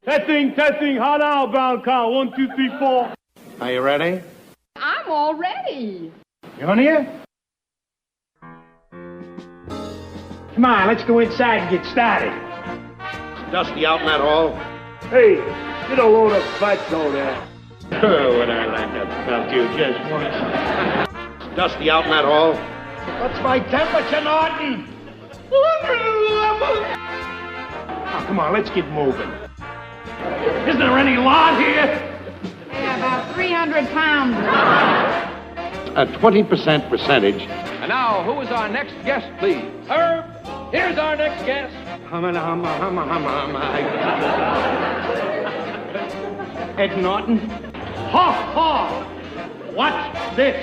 Testing, hot outbound count. 1, 2, 3, 4. Are you ready? I'm all ready. You on here? Come on, let's go inside and get started. Dusty out in that hall? Hey, get a load of butts over there. Oh, would I like to melt you just once? Dusty out in that hall? What's my temperature, Norton? 111. Oh, come on, let's get moving. Isn't there any lawn here? Yeah, about 300 pounds. A 20% percentage. And now, who is our next guest, please? Herb, here's our next guest. Ed Norton. Ha ha! What's this?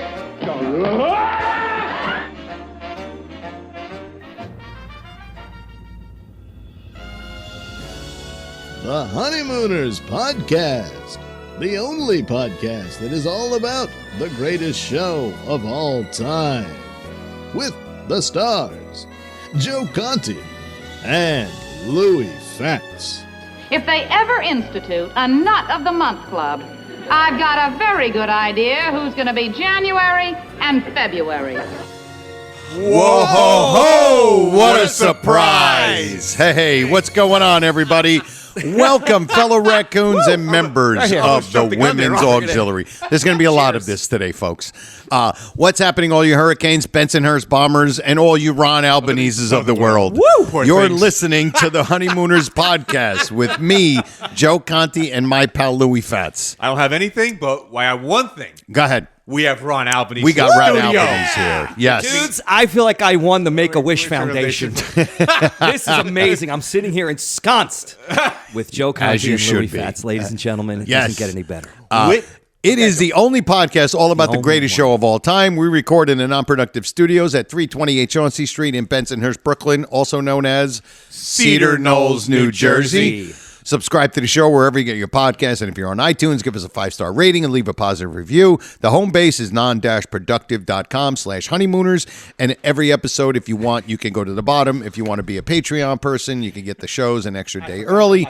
The Honeymooners Podcast, the only podcast that is all about the greatest show of all time. With the stars, Joe Conti and Louis Fatz. If they ever institute a Nut of the Month Club, I've got a very good idea who's going to be January and February. Whoa, ho, ho, what a surprise. Hey, what's going on, everybody? Welcome, fellow raccoons and members of the Women's Auxiliary. There's going to be a lot of this today, folks. What's happening, all you Hurricanes, Bensonhurst Bombers, and all you Ron Albaneses of the world? Woo! You're listening to the Honeymooners Podcast with me, Joe Conti, and my pal Louis Fatz. I don't have anything, but I have one thing. Go ahead. We have Ron Albanese. We got Ron Studio. Albanese here. Yes. Dudes, I feel like I won the Make-A-Wish Foundation. This is amazing. I'm sitting here ensconced with Joe Conti and Louis Fatz, ladies and gentlemen. It doesn't get any better. It is the only podcast all about the greatest show of all time. We record in the Non-Productive Studios at 328 Chauncey Street in Bensonhurst, Brooklyn, also known as Cedar Knolls, New Jersey. Subscribe to the show wherever you get your podcasts, and if you're on iTunes, give us a 5-star rating and leave a positive review. The home base is non-productive.com/honeymooners, and every episode, if you want, you can go to the bottom. If you want to be a Patreon person, you can get the shows an extra day early,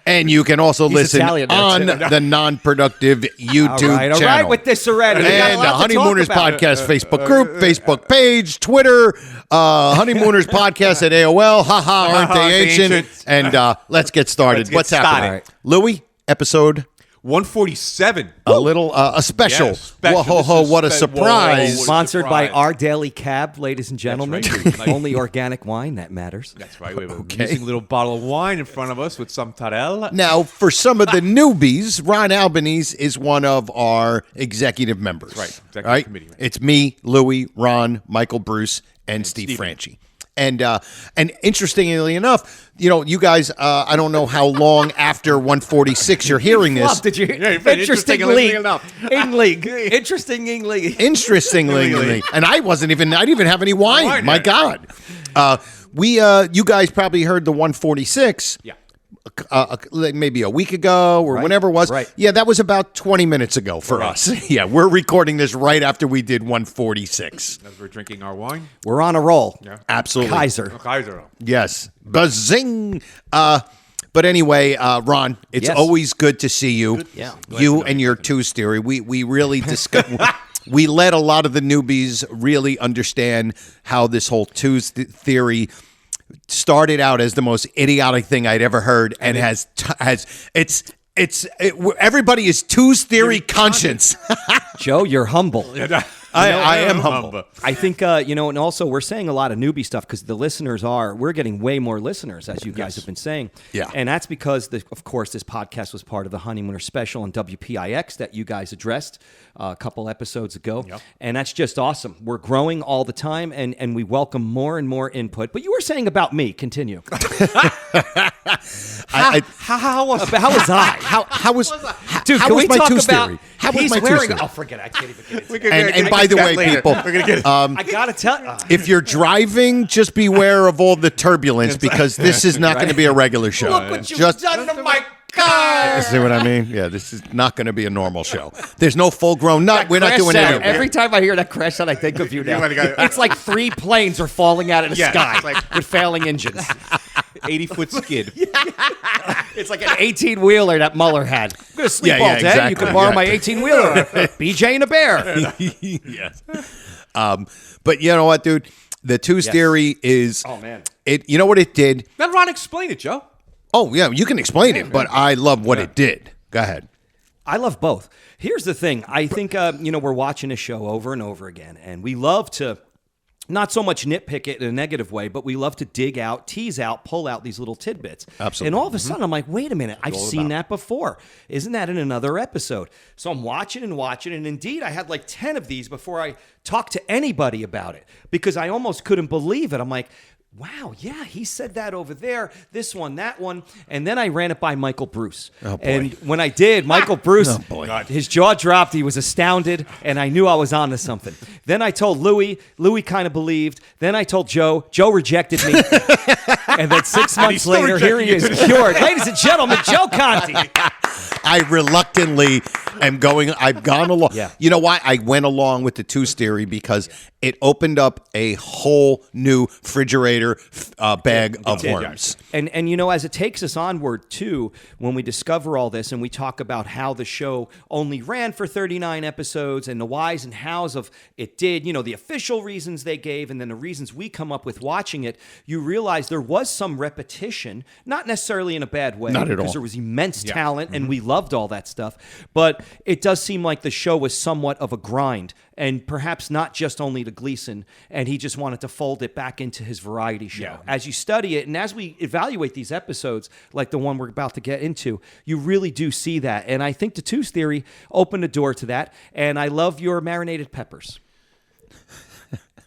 and you can also listen on the Non-Productive YouTube channel. All right, with this already. And the Honeymooners Podcast Facebook group, Facebook page, Twitter, Honeymooners Podcast at AOL. Haha, aren't they ancient? And let's get started. What's happening? Right. Louis, episode 147. A special. Yeah, special. Whoa, ho, ho, what a surprise. Whoa, Sponsored by Our Daily Cab, ladies and gentlemen. That's right. Only organic wine, that matters. That's right. We have a amazing little bottle of wine in front of us with some Tarell. Now, for some of the newbies, Ron Albanese is one of our executive members. That's right. Executive committee. Right. It's me, Louis, Ron, Michael Bruce, and Steve Franchi. And interestingly enough, you guys, I don't know how long after 146 you're hearing this. Did you? Interestingly. Interestingly. And I didn't even have any wine. My God. You guys probably heard the 146. Yeah. Maybe a week ago or whenever it was. Right. Yeah, that was about 20 minutes ago for us. Yeah, we're recording this right after we did 146. As we're drinking our wine. We're on a roll. Yeah. Absolutely. Kaiser. Yes. Buzzing. But anyway, Ron, it's always good to see you. Yeah. You and your twos theory. We really discuss. We let a lot of the newbies really understand how this whole twos theory started out as the most idiotic thing I'd ever heard, and everybody is twos theory conscious. Joe, you're humble. I am humble. I think, and also we're saying a lot of newbie stuff because we're getting way more listeners, as you guys have been saying. Yeah. And that's because, of course, this podcast was part of the Honeymooner Special on WPIX that you guys addressed a couple episodes ago. Yep. And that's just awesome. We're growing all the time, and we welcome more and more input. But you were saying about me. Continue. How was I? How was Dude, how can was we my talk twos about theory? How was he's my wearing? twos theory? Oh, forget it. I can't even get it. And by the way, people, we're gonna get it. I gotta tell you, if you're driving, just beware of all the turbulence because this is not going to be a regular show. look what you've done to my car. See what I mean? Yeah, this is not going to be a normal show. There's no full-grown nut. We're not doing anything. Every time I hear that crash sound, I think of you now. It's like 3 planes are falling out of the sky with failing engines. 80-foot skid. It's like an 18-wheeler that Mueller had. I'm going to sleep Yeah, all yeah, day. exactly. You can borrow Yeah. my 18-wheeler. BJ and a bear. Yes. But you know what, dude? The twos theory is. Oh, man. It. You know what it did? Let Ron explain it, Joe. Oh yeah, you can explain it, but I love what it did. Go ahead. I love both. Here's the thing. I think, we're watching a show over and over again, and we love to not so much nitpick it in a negative way, but we love to dig out, tease out, pull out these little tidbits. Absolutely. And all of a sudden, I'm like, wait a minute, I've seen that before. Isn't that in another episode? So I'm watching, and indeed, I had like 10 of these before I talked to anybody about it, because I almost couldn't believe it. I'm like, wow, yeah, he said that over there, this one, that one. And then I ran it by Michael Bruce. Oh, boy. And when I did, Michael Bruce, Oh, boy. his jaw dropped. He was astounded, and I knew I was onto something. Then I told Louie. Louie kind of believed. Then I told Joe. Joe rejected me. And then 6 months still later, here he is, rejecting you. cured. Ladies and gentlemen, Joe Conti. I reluctantly am going. I've gone along. Yeah. You know why? I went along with the twos theory because it opened up a whole new refrigerator bag of worms. And as it takes us onward too, when we discover all this and we talk about how the show only ran for 39 episodes and the whys and hows of it did, the official reasons they gave and then the reasons we come up with watching it, you realize there was some repetition, not necessarily in a bad way, Not at because all. there was immense talent and we loved all that stuff, but it does seem like the show was somewhat of a grind. And perhaps not just only to Gleason, and he just wanted to fold it back into his variety show. Yeah. As you study it, and as we evaluate these episodes, like the one we're about to get into, you really do see that. And I think the twos theory opened a door to that. And I love your marinated peppers.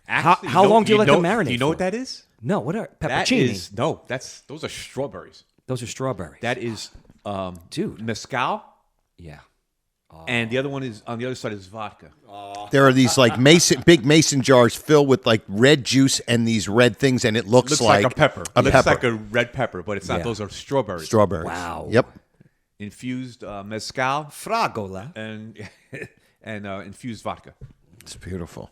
Actually, How long do you let them marinate Do you know for? what that is? No, what are That peppercini? is those are strawberries. Those are strawberries. That is Dude. mezcal, Yeah. and the other one is on the other side is vodka. There are these like big mason jars filled with like red juice and these red things, and it looks, Looks like a pepper. A Looks pepper. like a red pepper, but it's not. Yeah. Those are strawberries. Strawberries. Wow. Yep. Infused mezcal Fragola. and infused vodka. It's beautiful.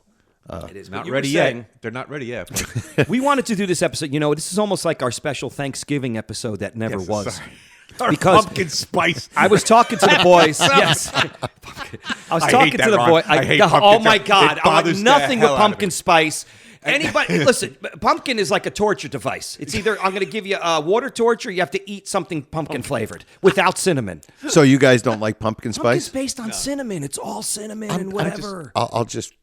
It is. Not What you ready were yet. saying, They're not ready yet. but- we wanted to do this episode. This is almost like our special Thanksgiving episode that never was. sorry. Because pumpkin spice. I was talking to the boys. Yes. I was I talking hate to that, the Ron. boy. I hate oh pumpkin my spice. God. It I like bothers the nothing hell with out of pumpkin me. spice. Anybody, listen, pumpkin is like a torture device. It's either I'm going to give you a water torture, you have to eat something pumpkin flavored without cinnamon. So you guys don't like pumpkin Pumpkin's spice? based on cinnamon. It's all cinnamon and whatever. I'll just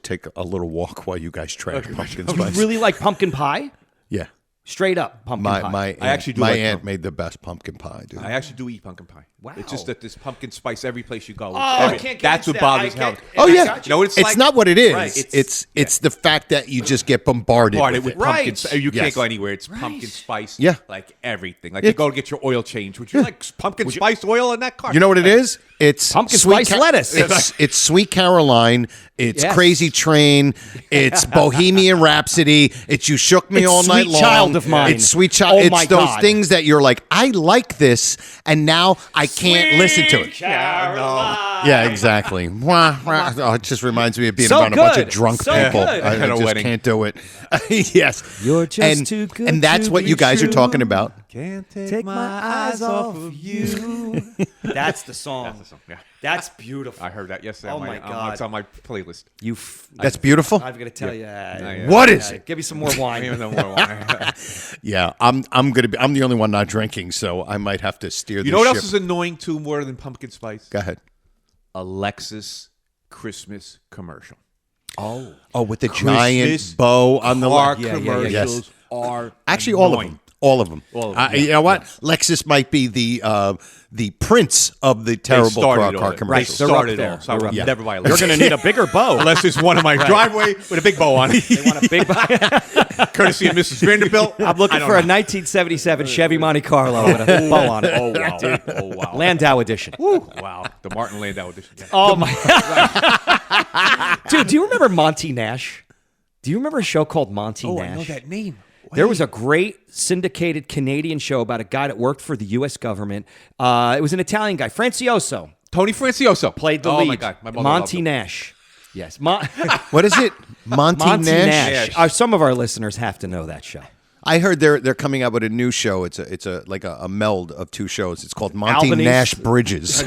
take a little walk while you guys trash pumpkin You spice. really like pumpkin pie? Yeah. Straight up pumpkin pie. My I actually do my like aunt made the best pumpkin pie, dude. I actually do eat pumpkin pie. Wow. It's just that there's pumpkin spice every place you go. I can't get That's into what that. bothers I hell. can't- Oh I yeah, got you. No, it's like- not what it is. Right, It's the fact that you just get bombarded Started with with it. pumpkin Right. spice. You Yes. can't go anywhere. It's Right. pumpkin spice. Yeah. Like everything. Like Yeah. you go to get your oil change. Would you like pumpkin spice oil in that car? You know what it is? It's Pumpkin sweet spice lettuce. It's Sweet Caroline. It's Yes. Crazy Train. It's Bohemian Rhapsody. It's You Shook Me It's All Night Sweet Long. Child of Mine. It's Sweet Child. Oh it's my those God. things that you're like, I like this, and now I can't listen to it. Yeah, exactly. Wah, wah. Oh, it just reminds me of being So around a bunch of good. drunk So people. good. I At a just wedding. can't do it. Yes. You're just and, too good And that's to what be you guys are true. talking about. Can't Take my eyes off of you. That's the song. Yeah. That's beautiful. I heard that yesterday. Oh on my God. It's on my playlist. That's That's beautiful. I'm gonna tell you. What is it? Give me some more wine. Even though more wine. Yeah, I'm the only one not drinking, so I might have to steer. You know what else is annoying too more than pumpkin spice? Go ahead. A Lexus Christmas commercial. Oh, with the Christmas giant bow on the Car left. commercials Yes. are Actually, all of annoying. them. All of them. All of them, You know what? Lexus might be the prince of the terrible started car all it. commercials. They They're up started there. all. So I They're would up there. never buy a You're Lexus. gonna need a bigger bow. Unless it's one in my driveway with a big bow on it. They want a big bow. Courtesy of Mrs. Vanderbilt. I'm looking for a 1977 Chevy Monte Carlo with a bow on it. Oh, wow. Oh, wow. Landau edition. Wow. The Martin Landau edition. Yeah. Oh my! Dude, do you remember Monty Nash? Do you remember a show called Monty Oh, Nash? I know that name. There was a great syndicated Canadian show about a guy that worked for the U.S. government. It was an Italian guy, Francioso, Tony Francioso. played the oh lead. my God. My mother Monty loved him. Nash. Yes, What is it? Monty, Monty Nash? Nash. Some of our listeners have to know that show. I heard they're coming out with a new show. It's a like a meld of two shows. It's called Monty Albany's. Nash Bridges.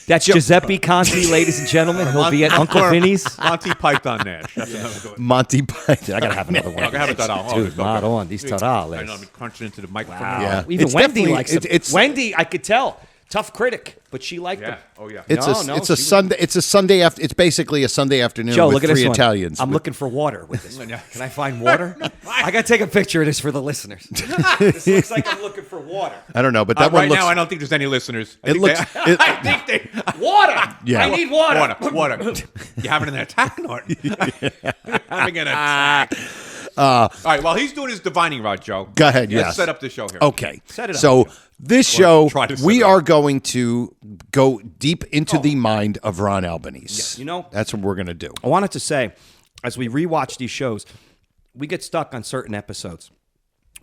That's Giuseppe Conti, ladies and gentlemen. He'll be at Uncle Vinny's. Monty Python Nash. That's another good one. Monty Python. I gotta have another one. I have it done out. Dude, not on these I know, tarales. I'm crunching into the microphone. Wow. Yeah. Even It's Wendy definitely- likes it. it's- Wendy, I could tell. Tough critic, but she liked Yeah. them. Oh, yeah. It's No, a no, it's she a was- Sunday. It's a Sunday after. It's basically a Sunday afternoon Joe, with look at three this one. Italians. I'm looking for water with this one. Can I find water? I gotta take a picture of this for the listeners. This looks like I'm looking for water. I don't know, but that one Right looks. now, I don't think there's any listeners. It looks. it- I think they. Water! Yeah. I need water. Water. You having an attack, Norton? Having an attack. All right, while he's doing his divining rod, Joe. Go ahead, Let's yes. set up the show here. Okay. Set it up, So Joe. this show, try to set we it up. are going to go deep into the mind of Ron Albanese. You know- that's what we're going to do. I wanted to say, as we rewatch these shows, we get stuck on certain episodes.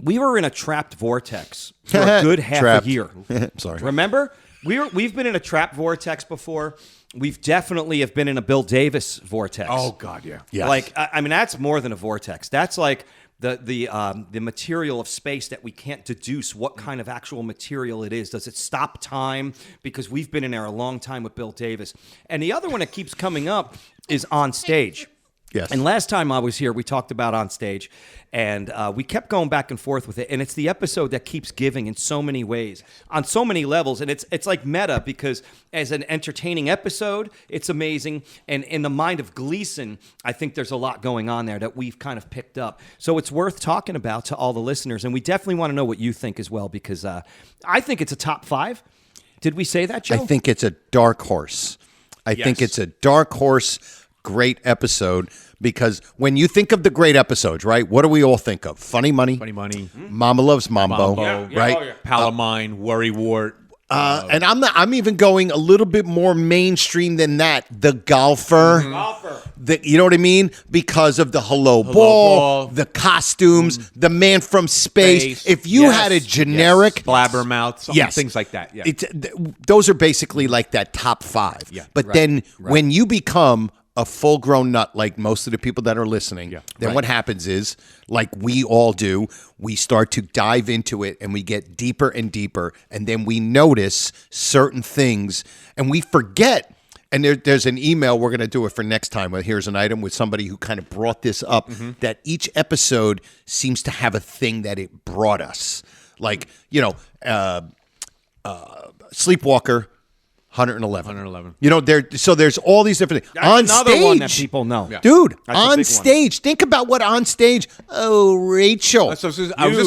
We were in a trapped vortex for a good half Trapped. a year. Sorry. Remember? We've been in a trapped vortex before. We've definitely have been in a Bill Davis vortex. Oh, God, yeah. Yes. Like, I mean, that's more than a vortex. That's like the material of space that we can't deduce what kind of actual material it is. Does it stop time? Because we've been in there a long time with Bill Davis. And the other one that keeps coming up is On Stage. Yes. And last time I was here, we talked about On Stage, and we kept going back and forth with it. And it's the episode that keeps giving in so many ways, on so many levels. And it's like meta, because as an entertaining episode, it's amazing. And in the mind of Gleason, I think there's a lot going on there that we've kind of picked up. So it's worth talking about to all the listeners. And we definitely want to know what you think as well, because I think it's a top 5. Did we say that, Joe? I think it's a dark horse. I think it's a dark horse, great episode, because when you think of the great episodes, right, what do we all think of? Funny Money. Funny Money. Mama Loves Mambo. Right? Palomine, Worry Wart. And I'm even going a little bit more mainstream than that. The Golfer. You know what I mean? Because of the Hello Ball, the costumes, the Man from Space. If you had a generic Blabbermouth, things like that. Yeah. Those are basically like that top 5. Yeah. But then when you become a full-grown nut, like most of the people that are listening, then what happens is, like we all do, we start to dive into it and we get deeper and deeper, and then we notice certain things and we forget. And there's an email, we're going to do it for next time. Here's an item with somebody who kind of brought this up, that each episode seems to have a thing that it brought us. Like, Sleepwalker, 111. You know, there's all these different things. That's On another stage, one that people know. Yeah. dude. That's a big On one. stage, think about what on stage. Oh, Rachel. I was just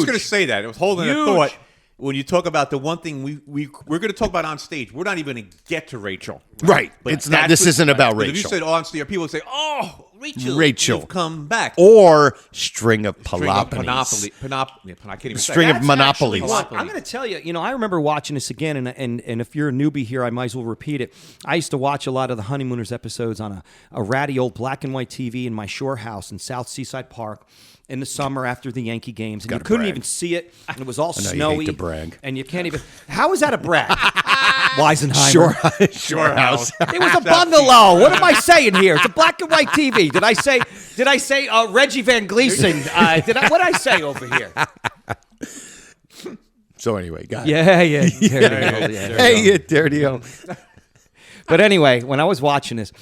going to say that. I was holding a thought. When you talk about the one thing we're going to talk about on stage, we're not even going to get to Rachel. Right. But It's not. that's This what- isn't about but If you Rachel. said on stage, people would say, "Oh, Rachel, Rachel. you've come back." Or String of String of Peloponnese. I can't even say String it. of Monopolies. Well, I'm going to tell you, I remember watching this again, and if you're a newbie here, I might as well repeat it. I used to watch a lot of the Honeymooners episodes on a ratty old black and white TV in my shore house in South Seaside Park in the summer after the Yankee games, and you couldn't even see it. And it was all know you snowy. hate to brag. And you can't even. How is that a brag? Weisenheimer. Shore House. It was a bungalow. What am I saying here? It's a black and white TV. Did I say Reggie Van Gleason? What did I say over here? So anyway, guys. Yeah. Hey, you dirty old. But anyway, when I was watching this,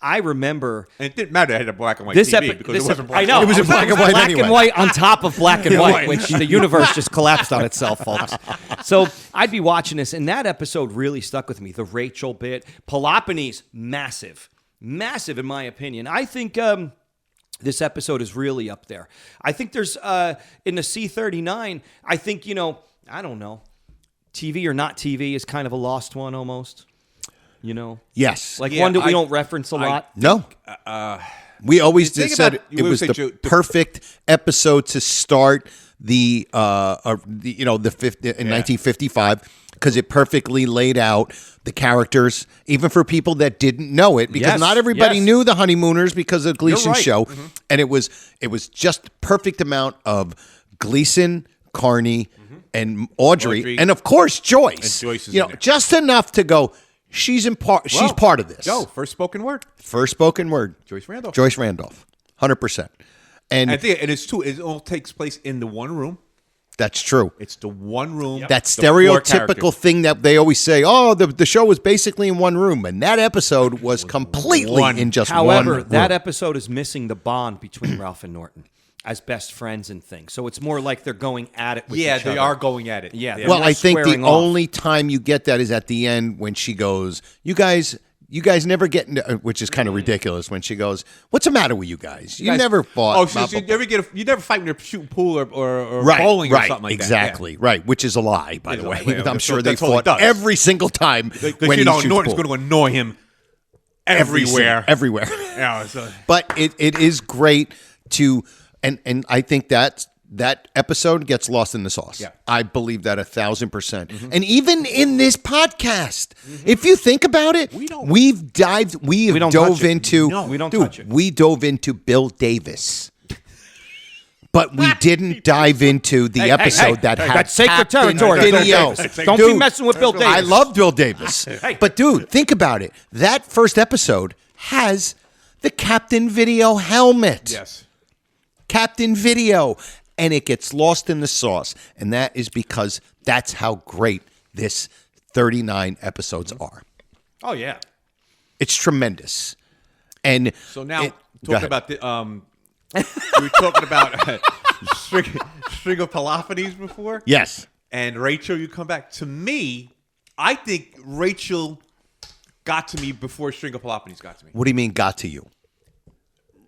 I remember And it didn't matter. It had a black and white this TV epi- because this it wasn't ep- black. I know It was in black and white black anyway. and white on top of black and white, which the universe just collapsed on itself, folks. So I'd be watching this, and that episode really stuck with me. The Rachel bit, Peloponnese, massive in my opinion. I think this episode is really up there. I think there's in the C39. I think I don't know, TV or not TV is kind of a lost one almost. Yes. Like Yeah, one that we I- don't reference a lot. No. We always the thing just said about- it we was always the say perfect episode to start the 1955, because it perfectly laid out the characters, even for people that didn't know it, because Yes, not everybody yes. knew the Honeymooners because of Gleason's right. show, and it was just perfect amount of Gleason, Carney, and Audrey, and of course Joyce. And Joyce is in there. just enough to go. She's part of this. Joe, first spoken word. First spoken word. Joyce Randolph. Joyce Randolph, 100%. And I think, and it's true. It all takes place in the one room. that's true. It's the one room. That the four stereotypical characters. thing that they always say, oh, the show was basically in one room. And that episode was completely in just one However, room. that episode is missing the bond between Ralph and Norton as best friends and things. So it's more like they're going at it with each other. they are going at it. Yeah. Well, they're I think the squaring off. only time you get that is at the end when she goes, you guys never get into, which is kind of ridiculous when she goes, what's the matter with you guys? You never fought. Oh, so you never fight when you're shooting pool or Right, bowling right, or something like exactly, that. right, which is a lie, by It's the a way. lie. Yeah, I'm sure that's they all he fought does. every single time Because when he shoots Norton's pool. going to annoy him everywhere. Everywhere. Yeah, so. But it is great to, and I think that episode gets lost in the sauce. Yeah. I believe that 1,000%. And even in this podcast, if you think about it, we have don't dove touch it. into, No, we don't dude, touch it. we dove into Bill Davis. But we didn't dive into the episode that had that's sacred Captain territory. Video. Don't be messing with Bill Davis. I love Bill Davis. But dude, think about it. That first episode has the Captain Video helmet. Yes. Captain Video. And it gets lost in the sauce. And that is because that's how great this 39 episodes are. Oh, yeah. It's tremendous. And So now, go talk ahead. about the. We were talking about string of Pelophones before. Yes. And Rachel, you come back. To me, I think Rachel got to me before String of Pelophones got to me. What do you mean got to you?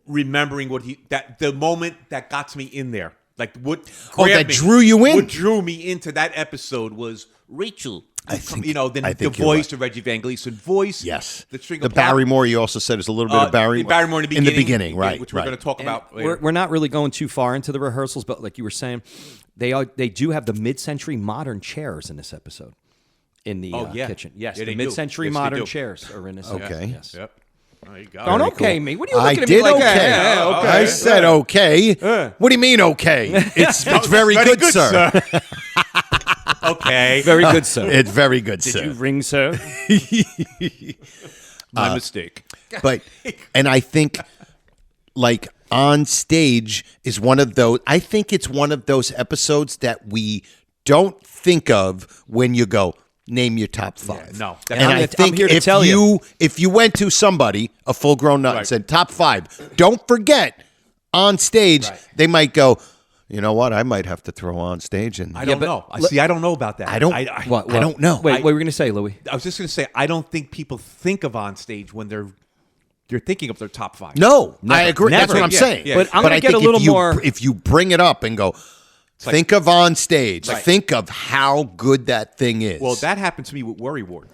Remembering the moment that got to me in there. Like what Oh, grabbed that me, drew you in? What drew me into that episode was Rachel. I think- the I think you're voice, right. the Reggie Van Gleason voice. Yes. The String The of Pelophones. Barrymore, you also said, is a little bit of Barrymore. Barrymore in the beginning. right. Which we're right. going to talk about later. We're not really going too far into the rehearsals, but like you were saying, they do have the mid-century modern chairs in this episode in the kitchen. Yes, Yeah, the they do. mid-century Yes, they modern do. chairs are in this. Okay. Yes. Yep. Oh, you got Don't it. okay me. What are you I looking at me did like okay. that? Yeah, okay. I said okay. What do you mean okay? It's very good, sir. Okay. Very good, sir. It's very good, Did sir. you ring, sir? My mistake. But and I think like on stage is one of those. I think it's one of those episodes that we don't think of when you go name your top five. no. and I'm I think here to if tell you. if you went to somebody, a full grown nut, and Right. said top five, don't forget on stage they might go. You know what? I might have to throw on stage, and I don't know. I don't know about that. I don't. I don't know. Wait, what were you going to say, Louis? I was just going to say, I don't think people think of on stage when you're thinking of their top five. No, I agree. That's Never. what I'm Yeah, saying. yeah. But I'm gonna I get a think little if you, more- If you bring it up and go, think of on stage. Think of how good that thing is. Well, that happened to me with Worry Ward.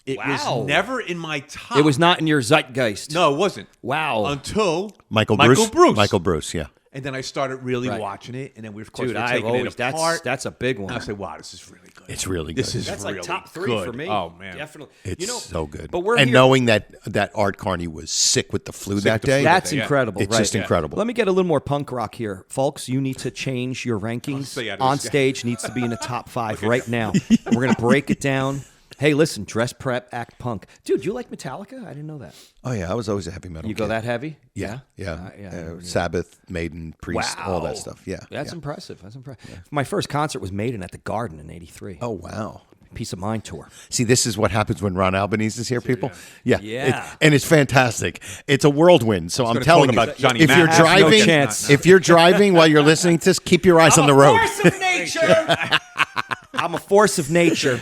It Wow. was never in my top. It was not in your zeitgeist. No, it wasn't. Wow. Until Michael Bruce. Michael Bruce. Yeah. And then I started really Right. watching it, and then we, of course, Dude, were I've taking always it apart. that's a big one. And I said, "Wow, this is really good. It's really good. This is That's really like top three good. for me. Oh man, Definitely. It's so good. But we're and here- knowing that Art Carney was sick with the flu that with the flu day. that That's Yeah. incredible. It's right. just incredible. Let me get a little more punk rock here, folks. You need to change your rankings. so yeah, On this- stage needs to be in the top 5 right now. We're gonna break it down. Hey, listen, dress, prep, act punk. Dude, you like Metallica? I didn't know that. Oh yeah, I was always a heavy metal. You go kid. that heavy? Yeah. yeah. Sabbath, Maiden, Priest, all that stuff. Yeah. That's yeah. impressive. That's impressive. My first concert was Maiden at the Garden in '83. Oh wow. Peace of Mind tour. See, this is what happens when Ron Albanese is here, people. Yeah, Yeah. and it's fantastic. It's a whirlwind. So I'm gonna telling talk you, about Johnny if you're Mac. No driving, chance. if you're driving while you're listening to this, keep your eyes on the road. Force of nature. I'm a force of nature.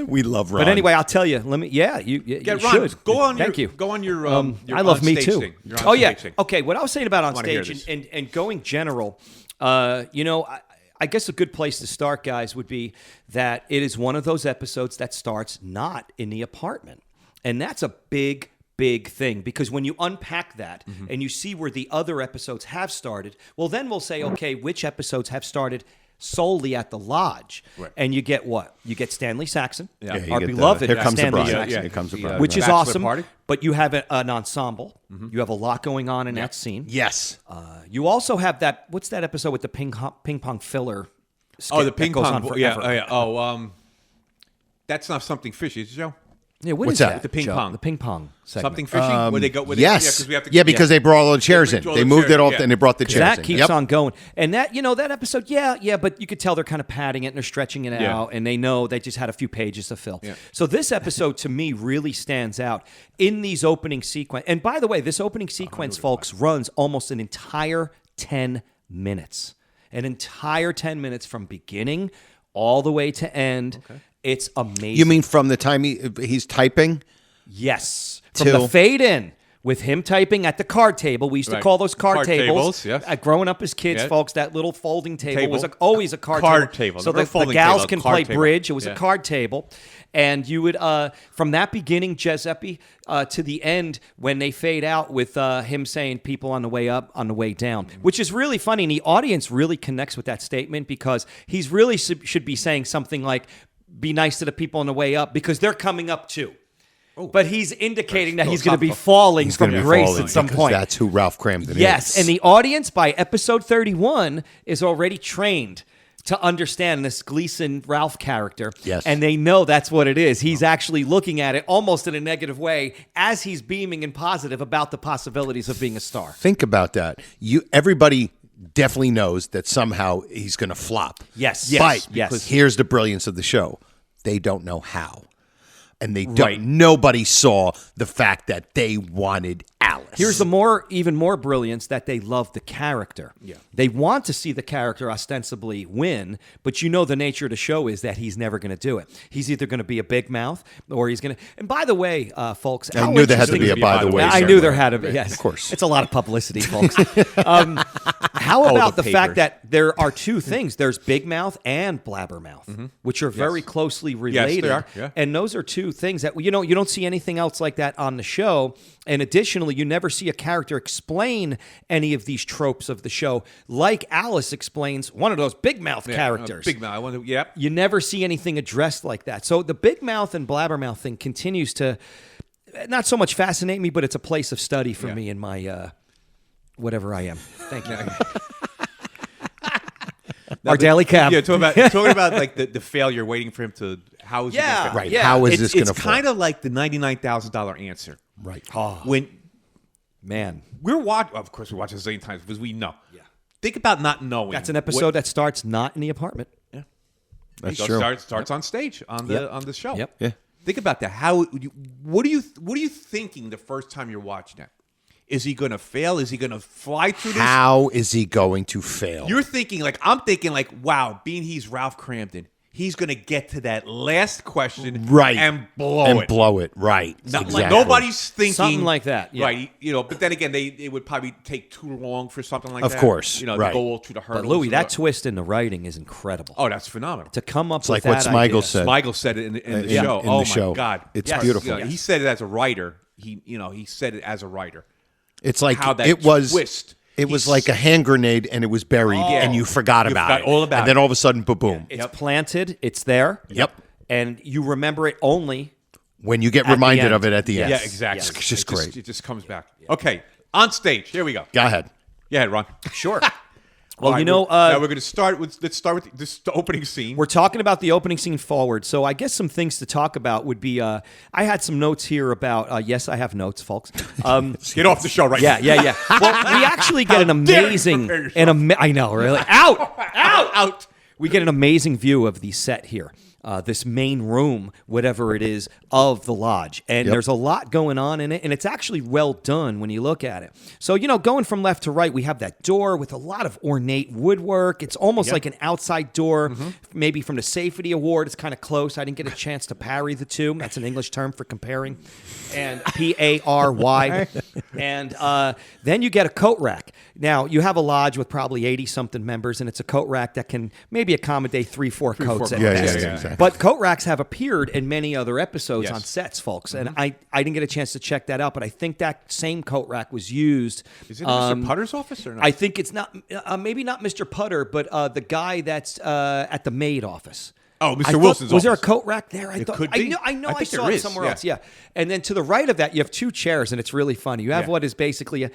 We love Ron. But anyway, I'll tell you. Let me. Yeah, you Get you Ron. should. Go on. Thank your, you. Go on your. your I love me on-stage too. Thing. Your Oh yeah. on-stage thing. Okay. What I was saying about on wanna hear stage this. and going general, I guess a good place to start, guys, would be that it is one of those episodes that starts not in the apartment, and that's a big thing because when you unpack that and you see where the other episodes have started, well, then we'll say, okay, which episodes have started solely at the lodge, and you get what? You get Stanley Saxon, Yeah, you our get the beloved Here Comes the Stanley Bride. Saxon, Here Comes the Bride. which is Bachelor awesome. party. But you have an ensemble. You have a lot going on in that scene. yes, You also have that. What's that episode with the ping pong filler? Oh, the skit that ping goes pong. on Yeah. forever? Oh, yeah. Oh, that's not something fishy, is it, Joe? Yeah, what What's is that? The ping Joe? pong. The ping pong segment. Something fishy? Where they go? Where Yes. They, yeah, because they brought all the chairs in. They moved it off and they brought the chairs That in. keeps Yep. on going. And that, that episode, but you could tell they're kind of padding it and they're stretching it out, and they know they just had a few pages to fill. Yeah. So this episode, to me, really stands out in these opening sequence. And by the way, this opening sequence, folks, runs almost an entire 10 minutes. An entire 10 minutes from beginning all the way to end. Okay. It's amazing. You mean from the time he's typing? Yes. From the fade in with him typing at the card table. We used to call those card tables. Yes. Growing up as kids, folks, that little folding table was always a card table. So the gals can play bridge. It was a card table. And you would, from that beginning, Giuseppe, to the end, when they fade out with him saying people on the way up, on the way down, which is really funny. And the audience really connects with that statement because he's really should be saying something like, be nice to the people on the way up because they're coming up too. But he's indicating that he's going to be falling from grace at some point. That's who Ralph Cramden is. Yes, and the audience by episode 31 is already trained to understand this Gleason Ralph character. Yes. And they know that's what it is. He's actually looking at it almost in a negative way as he's beaming and positive about the possibilities of being a star. Think about that. Everybody definitely knows that somehow he's going to flop. Yes. But Yes. Here's the brilliance of the show. They don't know how. And they don't. Nobody saw the fact that they wanted Alice. Here's even more brilliance that they love the character. Yeah. They want to see the character ostensibly win, but the nature of the show is that he's never going to do it. He's either going to be a big mouth or he's going to. And by the way, folks, I knew there had to be a by the way. I knew there had to be. Yes, of course. It's a lot of publicity, folks. How about the fact that there are two things? There's big mouth and blabbermouth, which are very closely related. Yes, they are. Yeah. And those are two things that you don't see anything else like that on the show. And additionally, you never see a character explain any of these tropes of the show, like Alice explains one of those big mouth characters. Big mouth. You never see anything addressed like that. So the big mouth and blabbermouth thing continues to not so much fascinate me, but it's a place of study for me in my whatever I am. Thank you. Our daily cab. Yeah, talking about like the failure, waiting for him to. How is he gonna fail? Right. Yeah. How is this going to It's kind of like the $99,000 answer. Right. When we're watching, of course, we watch it a zillion times because we know. Yeah. Think about not knowing. That's an episode that starts not in the apartment. Yeah. That's true. Starts on stage on the show. Yep. Yeah. Think about that. What are you thinking the first time you're watching that? Is he going to fail? Is he going to fly through this? How is he going to fail? You're thinking I'm thinking wow, being he's Ralph Cramden, he's going to get to that last question and blow it. Right. Exactly. Nobody's thinking something like that. Yeah. Right. But then again, it would probably take too long for something like that. Of course. They go all through the hurdles. But Louis, that twist in the writing is incredible. Oh, that's phenomenal. To come up it's with like that what Smigel idea. said. Smigel said it in the show. In the show. My God. It's beautiful. He said it as a writer. He said it as a writer. It's like how that it was. Twist. It was like a hand grenade, and it was buried, and you forgot about it. All about and then all of a sudden, boom! It's planted. It's there. Yep. And you remember it only when you get reminded of it at the end. Yeah, exactly. Yes. It's just great. It just comes back. Okay, on stage. Here we go. Go ahead. Go ahead, Ron. Sure. Well, right, now we're going to start with. Let's start with this opening scene. We're talking about the opening scene forward. So I guess some things to talk about would be. I had some notes here about. Yes, I have notes, folks. Get off the show right now. Yeah. Well, we actually get an amazing. I know, really. Out. We get an amazing view of the set here. This main room, whatever it is, of the lodge. And there's a lot going on in it, and it's actually well done when you look at it. So, going from left to right, we have that door with a lot of ornate woodwork. It's almost like an outside door, maybe from the Safety Award. It's kind of close. I didn't get a chance to parry the two. That's an English term for comparing. And Pary. And then you get a coat rack. Now, you have a lodge with probably 80-something members, and it's a coat rack that can maybe accommodate 3-4 coats at best. Yeah, exactly. But coat racks have appeared in many other episodes on sets, folks. And I didn't get a chance to check that out, but I think that same coat rack was used. Is it Mr. Putter's office or not? I think it's not, maybe not Mr. Putter, but the guy that's at the maid office. Oh, Mr. Wilson's office. Was there a coat rack there? It could be. I know I think saw there it is, somewhere else. Yeah. And then to the right of that, you have two chairs, and it's really funny. You have what is basically a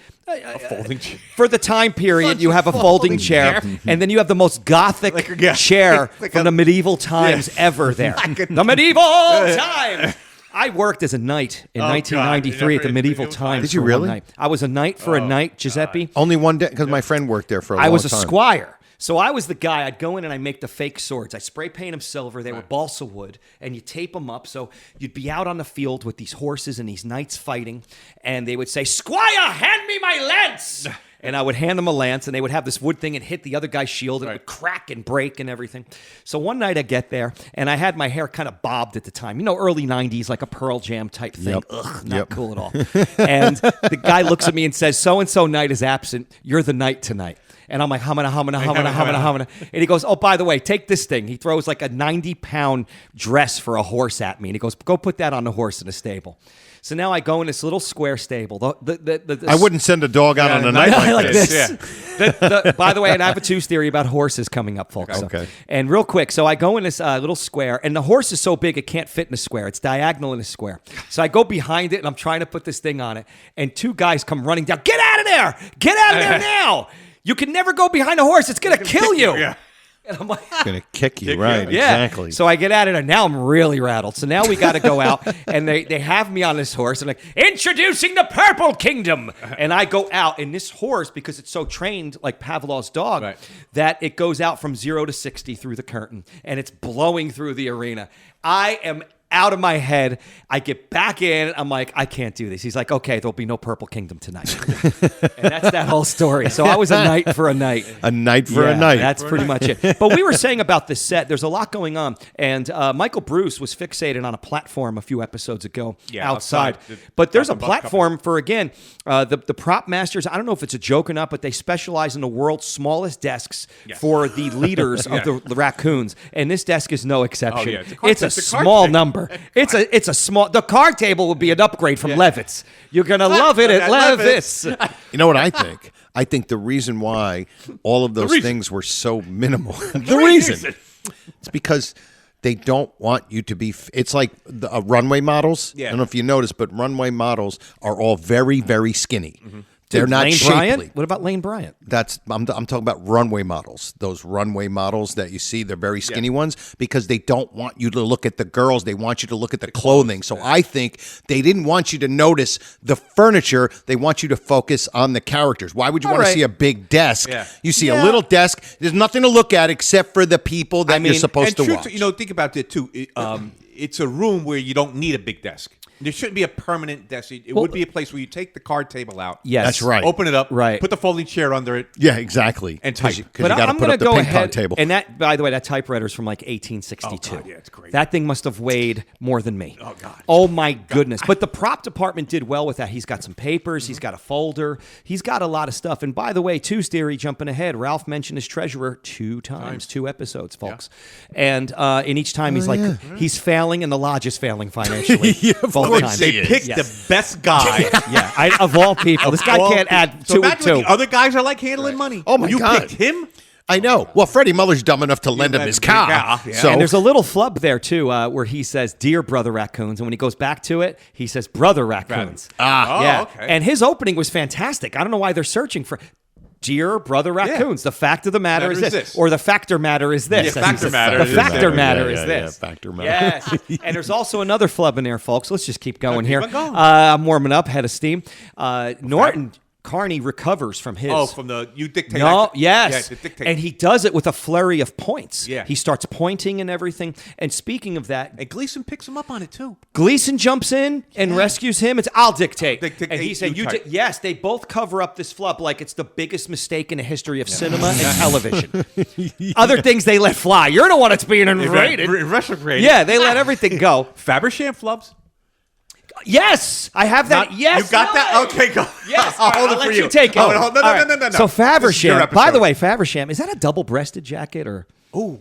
folding chair. For the time period, you have a folding chair, and then you have the most gothic chair from the medieval times ever there. The medieval time! I worked as a knight in 1993 at the Medieval Times. Did you for really? One night. I was a knight for a night, Giuseppe. Only one day, because my friend worked there for a long time. I was a squire. So I was the guy. I'd go in and I'd make the fake swords. I spray paint them silver. They were balsa wood, and you tape them up. So you'd be out on the field with these horses and these knights fighting, and they would say, "Squire, hand me my lance." And I would hand them a lance, and they would have this wood thing and hit the other guy's shield, and it would crack and break and everything. So one night I get there, and I had my hair kind of bobbed at the time. You know, early 90s, like a Pearl Jam type thing. Yep. Ugh, not cool at all. And the guy looks at me and says, "So-and-so knight is absent. You're the knight tonight." And I'm like, humming. And he goes, "Oh, by the way, take this thing." He throws like a 90-pound dress for a horse at me. And he goes, "Go put that on the horse in the stable." So now I go in this little square stable. I wouldn't send a dog out on a night like this. By the way, and I have a Tuesday theory about horses coming up, folks. Okay. And real quick, so I go in this little square, and the horse is so big it can't fit in the square. It's diagonal in the square. So I go behind it, and I'm trying to put this thing on it, and two guys come running down. "Get out of there! Get out of there now! You can never go behind a horse. It's going to kill you." Yeah. And I'm like, It's going to kick you, right? yeah. Exactly. So I get at it, and now I'm really rattled. So now we got to go out, and they have me on this horse. And like, "Introducing the Purple Kingdom." And I go out, and this horse, because it's so trained like Pavlov's dog, that it goes out from 0 to 60 through the curtain, and it's blowing through the arena. I am out of my head. I get back in. I'm like, I can't do this. He's like, "Okay, there'll be no Purple Kingdom tonight." And that's that whole story. So I was a knight for a night. A night for a night. That's pretty much it. But we were saying about this set, there's a lot going on. And Michael Bruce was fixated on a platform a few episodes ago outside. But there's a platform for, again, the prop masters. I don't know if it's a joke or not, but they specialize in the world's smallest desks for the leaders of the raccoons. And this desk is no exception. Oh, yeah. It's a small number. It's a small. The card table would be an upgrade from Levitt's. You're gonna love it at Levitt's. You know what I think? I think the reason why all of those things were so minimal. The reason. It's because they don't want you to be. It's like the runway models. Yeah. I don't know if you noticed, but runway models are all very, very skinny. Mm-hmm. They're not Lane shapely. Bryant? What about Lane Bryant? I'm talking about runway models. Those runway models that you see, they're very skinny ones, because they don't want you to look at the girls. They want you to look at the clothing. So I think they didn't want you to notice the furniture. They want you to focus on the characters. Why would you want to see a big desk? Yeah. You see a little desk. There's nothing to look at except for the people that you're supposed to watch. Think about it too. It's a room where you don't need a big desk. There shouldn't be a permanent desk. It would be a place where you take the card table out. Yes. That's right. Open it up. Right. Put the folding chair under it. Yeah, exactly. And type. Because you got to put up the ping pong table. And that, by the way, that typewriter's from like 1862. Oh, God, yeah, it's great. That thing must have weighed more than me. Oh, God. Oh, my goodness. But the prop department did well with that. He's got some papers. He's got a folder. He's got a lot of stuff. And by the way, Tuesday, jumping ahead, Ralph mentioned his treasurer 2 times, 2 episodes, folks. Yeah. And in each time, he's he's failing, and the lodge is failing financially. Of course they picked the best guy. Of all people. This guy can't add 2 and 2. The other guys are like handling money. Oh, my God. You picked him? I know. Well, Freddie Muller's dumb enough to lend him his car. Yeah. So. And there's a little flub there, too, where he says, "Dear Brother Raccoons." And when he goes back to it, he says, "Brother Raccoons." Okay. And his opening was fantastic. I don't know why they're searching for... "Dear Brother Raccoons, the fact of the matter is this." Or the factor matter is this. Yeah, factor matter. The factor matter is this. Yeah, factor matter. Yes. And there's also another flub in there, folks. Let's just keep going here. Keep on going. I'm warming up, head of steam. Norton Carney recovers from his. Oh, from the you dictate. No, yes. Yeah, the dictate. And he does it with a flurry of points. Yeah. He starts pointing and everything. And speaking of that, And Gleason picks him up on it too. Gleason jumps in and rescues him. It's, "I'll dictate." Dictate, And he said, you type. yes, they both cover up this flub like it's the biggest mistake in the history of cinema and television. Other things they let fly. You're the one that's being invaded. Retrograde. Yeah, they let everything go. Fabersham flubs. Yes, I have that. Yes, you got that? Okay, go. Yes, I'll hold it let for you you. take it. No. So This is your Fabersham. episode. By the way, Fabersham, is that a double-breasted jacket or? Ooh,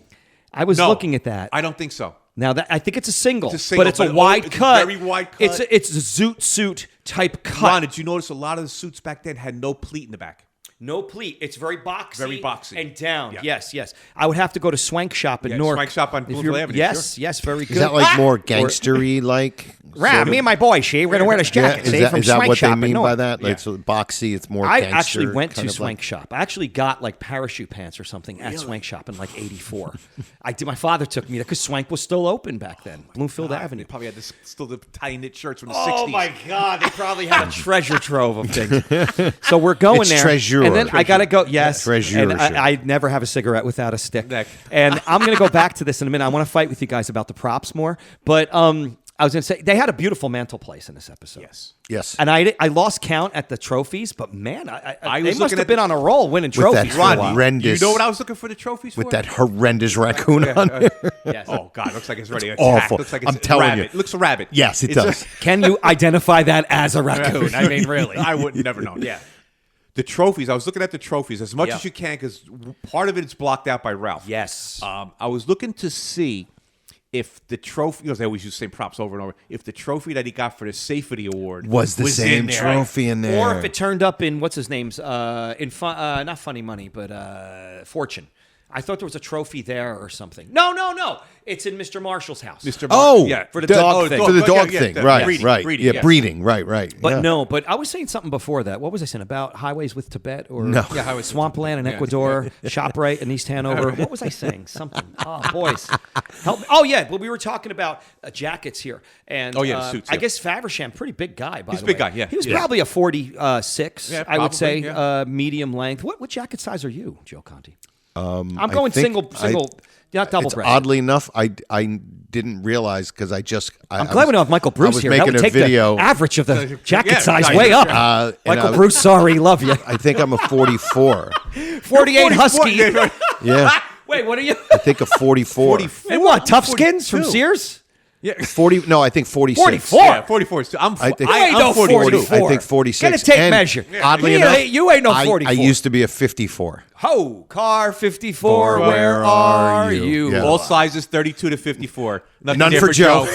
I was looking at that. I don't think so. Now that I think it's a single, It's a single, but it's a but wide it's cut. very wide cut. It's a zoot suit type cut. Ron, did you notice a lot of the suits back then had no pleat in the back? No pleat. It's very boxy. Very boxy. And down. Yeah. Yes. I would have to go to Swank Shop in Newark. Swank Shop on If Bloomfield you're- Avenue, Yes, sure. yes, very good. Is that like more gangstery like? Right, me and my boy, we're going to wear this jacket. Is see, that, from is that Swank what Shop they in mean by Newark. that? Like, so boxy, it's more I gangster. actually went to kind of Swank like- Shop. I actually got like parachute pants or something at Swank Shop in like '84. I did. My father took me there because Swank was still open back then, Bloomfield Avenue. They probably had still the tie-knit shirts from the Oh 60s. my God! They probably had a treasure trove of things. So we're going It's there, treasure. and then I gotta go. Yes, Treasure. and I never have a cigarette without a stick. And I'm gonna go back to this in a minute. I want to fight with you guys about the props more, but I was gonna say they had a beautiful mantle place in this episode. Yes. And I lost count at the trophies, but man, I they was must looking have at been the- on a roll winning With trophies. that for a while. horrendous. You know what I was looking for the trophies for? With that horrendous raccoon on it. Yes. Oh God, it looks like it's ready to attack. Awful. Looks like it's I'm telling rabbit. you. It looks a rabbit. Yes, it It's does. Can you identify that as a raccoon? I mean, really? I would never know. Yeah. The trophies. I was looking at the trophies as much Yeah. as you can because part of it is blocked out by Ralph. Yes. I was looking to see if the trophy, because they always use the same props over and over, if the trophy that he got for the safety award Was the same in there. trophy in there. Or if it turned up in what's his name's not Funny Money, but Fortune. I thought there was a trophy there or something. No. It's in Mr. Marshall's house. Oh, yeah, for the dog thing. For the dog yeah, thing, the right, breeding, right. breeding, yeah, yes. breeding, right. But yeah. no, but I was saying something before that. What was I saying about highways with Tibet or No. Yeah, highways with swampland in Tibet. Ecuador, ShopRite in East Hanover? What was I saying? Something. Oh, boys, help me! Oh yeah, well we were talking about jackets here, and Oh, yeah, the suits, I yeah. guess Faversham, pretty big guy. By He's the a big way. guy, yeah. He was Yeah. probably a 46. Yeah, I would probably, say yeah. medium length. What jacket size are you, Joe Conti? I'm I going think single, not double It's breasted. oddly enough, I didn't realize because I just. I'm glad we don't have Michael I Bruce was here. That making would a take video. the average of the jacket Yeah, size yeah, way yeah. up. and Michael I- Bruce, sorry, love you. I think I'm a 44. 48 Husky. Yeah, Wait, what are you? I think a 44. And what? Tough skins from 42. Sears? 40. No, I think 46. 44. Yeah, 44 is too. I think- You ain't I'm no 42. 44. I think 46. Get a tape And measure. Oddly You enough, ain't- you ain't no I 44. used to be a 54. Ho, car 54, Where where are are you? you? Yeah. All sizes 32 to 54. Nothing None there for Joe.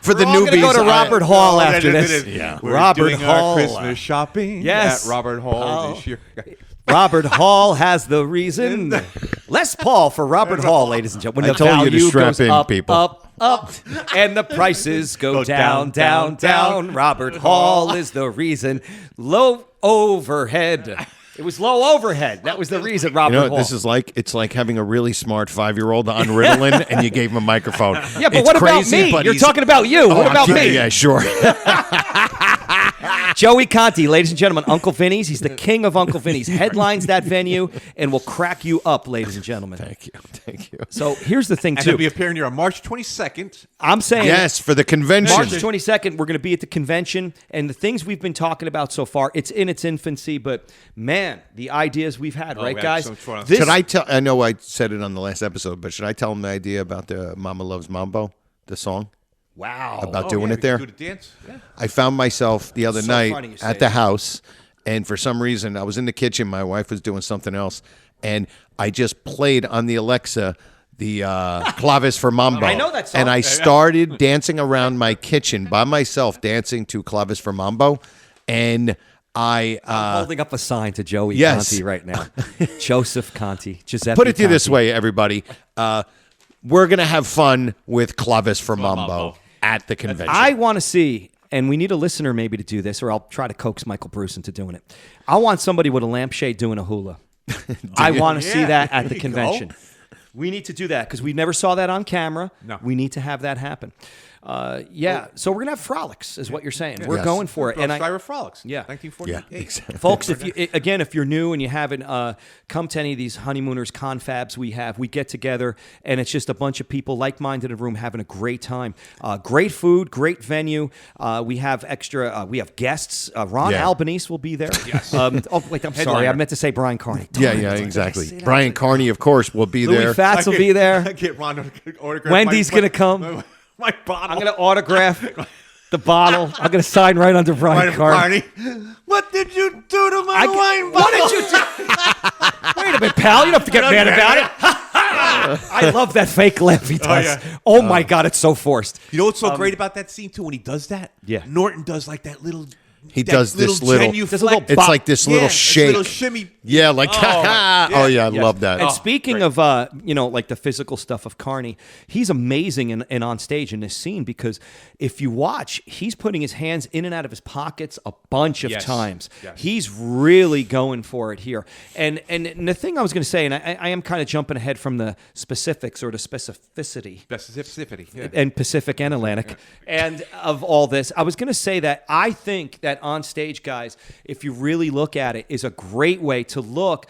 For the We're all newbies, gonna go to Robert Hall after that this. is- Yeah. We're Robert doing Hall. our Christmas shopping Yes. at Robert Hall this year. Robert Hall has the reason. Les Paul for Robert Hall, ladies and gentlemen. When I the told you to value strap goes in, up, people. up, and the prices go down, down, down. Robert Hall is the reason. Low overhead. It was low overhead. That was the reason, Robert You know, Hall. this is like it's like having a really smart 5-year-old on Ritalin, and you gave him a microphone. Yeah, but It's what crazy, about me? but You're he's- talking about you. Oh, What I'm about kidding. me? Yeah, sure. Joey Conti, ladies and gentlemen, Uncle Vinny's. He's the king of Uncle Vinny's. Headlines that venue and will crack you up, ladies and gentlemen. Thank you. So here's the thing, And too. he'll be appearing here on March 22nd. I'm saying Yes, for the convention. March 22nd, we're going to be at the convention, and the things we've been talking about so far, it's in its infancy, but man, the ideas we've had, right, we had guys? so much fun. This- Should I tell? I know I said it on the last episode, but should I tell him the idea about the Mama Loves Mambo, the song? Wow. About Oh, doing yeah, it there? we could do the dance. Yeah. I found myself the other So funny you night say at the that. house, and for some reason, I was in the kitchen. My wife was doing something else, and I just played on the Alexa the Clavis for Mambo. I know that song. And I started dancing around my kitchen by myself, dancing to Clavis for Mambo, and I'm holding up a sign to Joey Yes. Conti right now. Joseph Conti. Giuseppe put it to you this Conti. way, everybody. We're going to have fun with Clavis for Mambo at the convention. I want to see, and we need a listener maybe to do this, or I'll try to coax Michael Bruce into doing it. I want somebody with a lampshade doing a hula. I want to see Yeah, that at there the you convention. go. We need to do that because we never saw that on camera. No. We need to have that happen. Yeah, so we're going to have frolics, is what you're saying. We're Yes. going for it. And Driver Frolics. Yeah. 1948. Yeah, exactly. folks, if you're new and you haven't come to any of these honeymooners confabs we get together and it's just a bunch of people like-minded in a room having a great time. Great food, great venue. We have extra. We have guests. Ron Yeah. Albanese will be there. Yes. I'm sorry. I meant to say Brian Carney. Yeah, exactly. Brian Carney, of course, will be Louis there. Fats will be there. I get Ron to autograph Wendy's my- gonna come. My bottle. I'm going to autograph the bottle. I'm going to sign right under Brian Right, Carney. Barney. What did you do to my wine What bottle? did you do? Wait a minute, pal. You don't have to get mad about it. I love that fake laugh he does. yeah. Oh, my God, it's so forced. You know what's so great about that scene, too, when he does that? Yeah. Norton does like that little He does this little. It's like this little shake. Little shimmy. Yeah, like oh yeah, I love that. And speaking of like the physical stuff of Carney, he's amazing and on stage in this scene because if you watch, he's putting his hands in and out of his pockets a bunch of times. Yes. He's really going for it here. And the thing I was going to say, and I am kind of jumping ahead from the specifics or the specificity. Yeah. And Pacific and Atlantic and of all this, I was going to say that I think that on stage, guys, if you really look at it, is a great way to look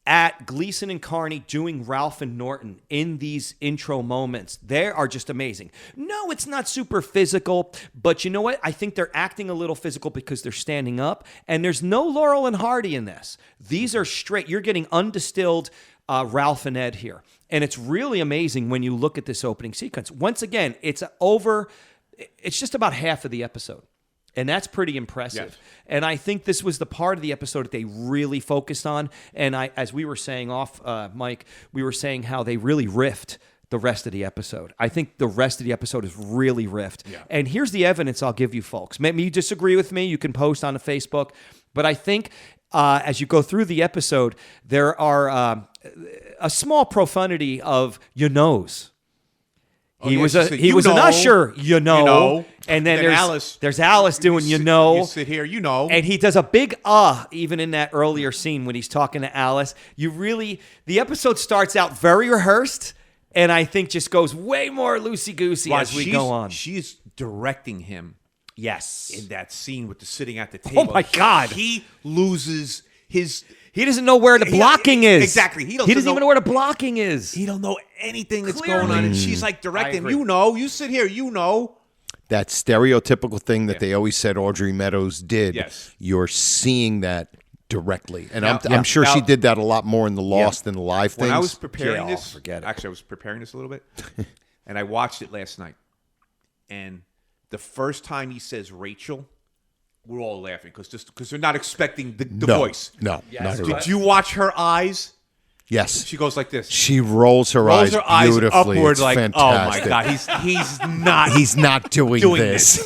at Gleason and Carney doing Ralph and Norton in these intro moments. They are just amazing. No, it's not super physical, but you know what? I think they're acting a little physical because they're standing up, and there's no Laurel and Hardy in this. These are straight. You're getting undistilled Ralph and Ed here, and it's really amazing when you look at this opening sequence. Once again, it's just about half of the episode. And that's pretty impressive. Yes. And I think this was the part of the episode that they really focused on. And as we were saying off, Mike, we were saying how they really riffed the rest of the episode. I think the rest of the episode is really riffed. Yeah. And here's the evidence I'll give you folks. Maybe you disagree with me. You can post on the Facebook. But I think as you go through the episode, there are a small profundity of you knows. He was an usher, you know. And then there's Alice doing, you know. You sit here, you know. And he does a big even in that earlier scene when he's talking to Alice. The episode starts out very rehearsed, and I think just goes way more loosey-goosey as we go on. She's directing him. Yes. In that scene with the sitting at the table. Oh, my God. He loses his... He doesn't know where the blocking is. Exactly. He doesn't even know where the blocking is. He don't know anything that's going on. And she's like directing, you know, you sit here, you know. That stereotypical thing that they always said Audrey Meadows did. Yes. You're seeing that directly. And I'm sure she did that a lot more in the Lost than the live things. When I was preparing this, forget it. Actually, I was preparing this a little bit, and I watched it last night. And the first time he says Rachel, we're all laughing because they're not expecting the voice. No, not at all. Did you watch her eyes? Yes. She goes like this. She rolls her eyes beautifully. Upward, it's like, fantastic. oh my God, he's not doing this.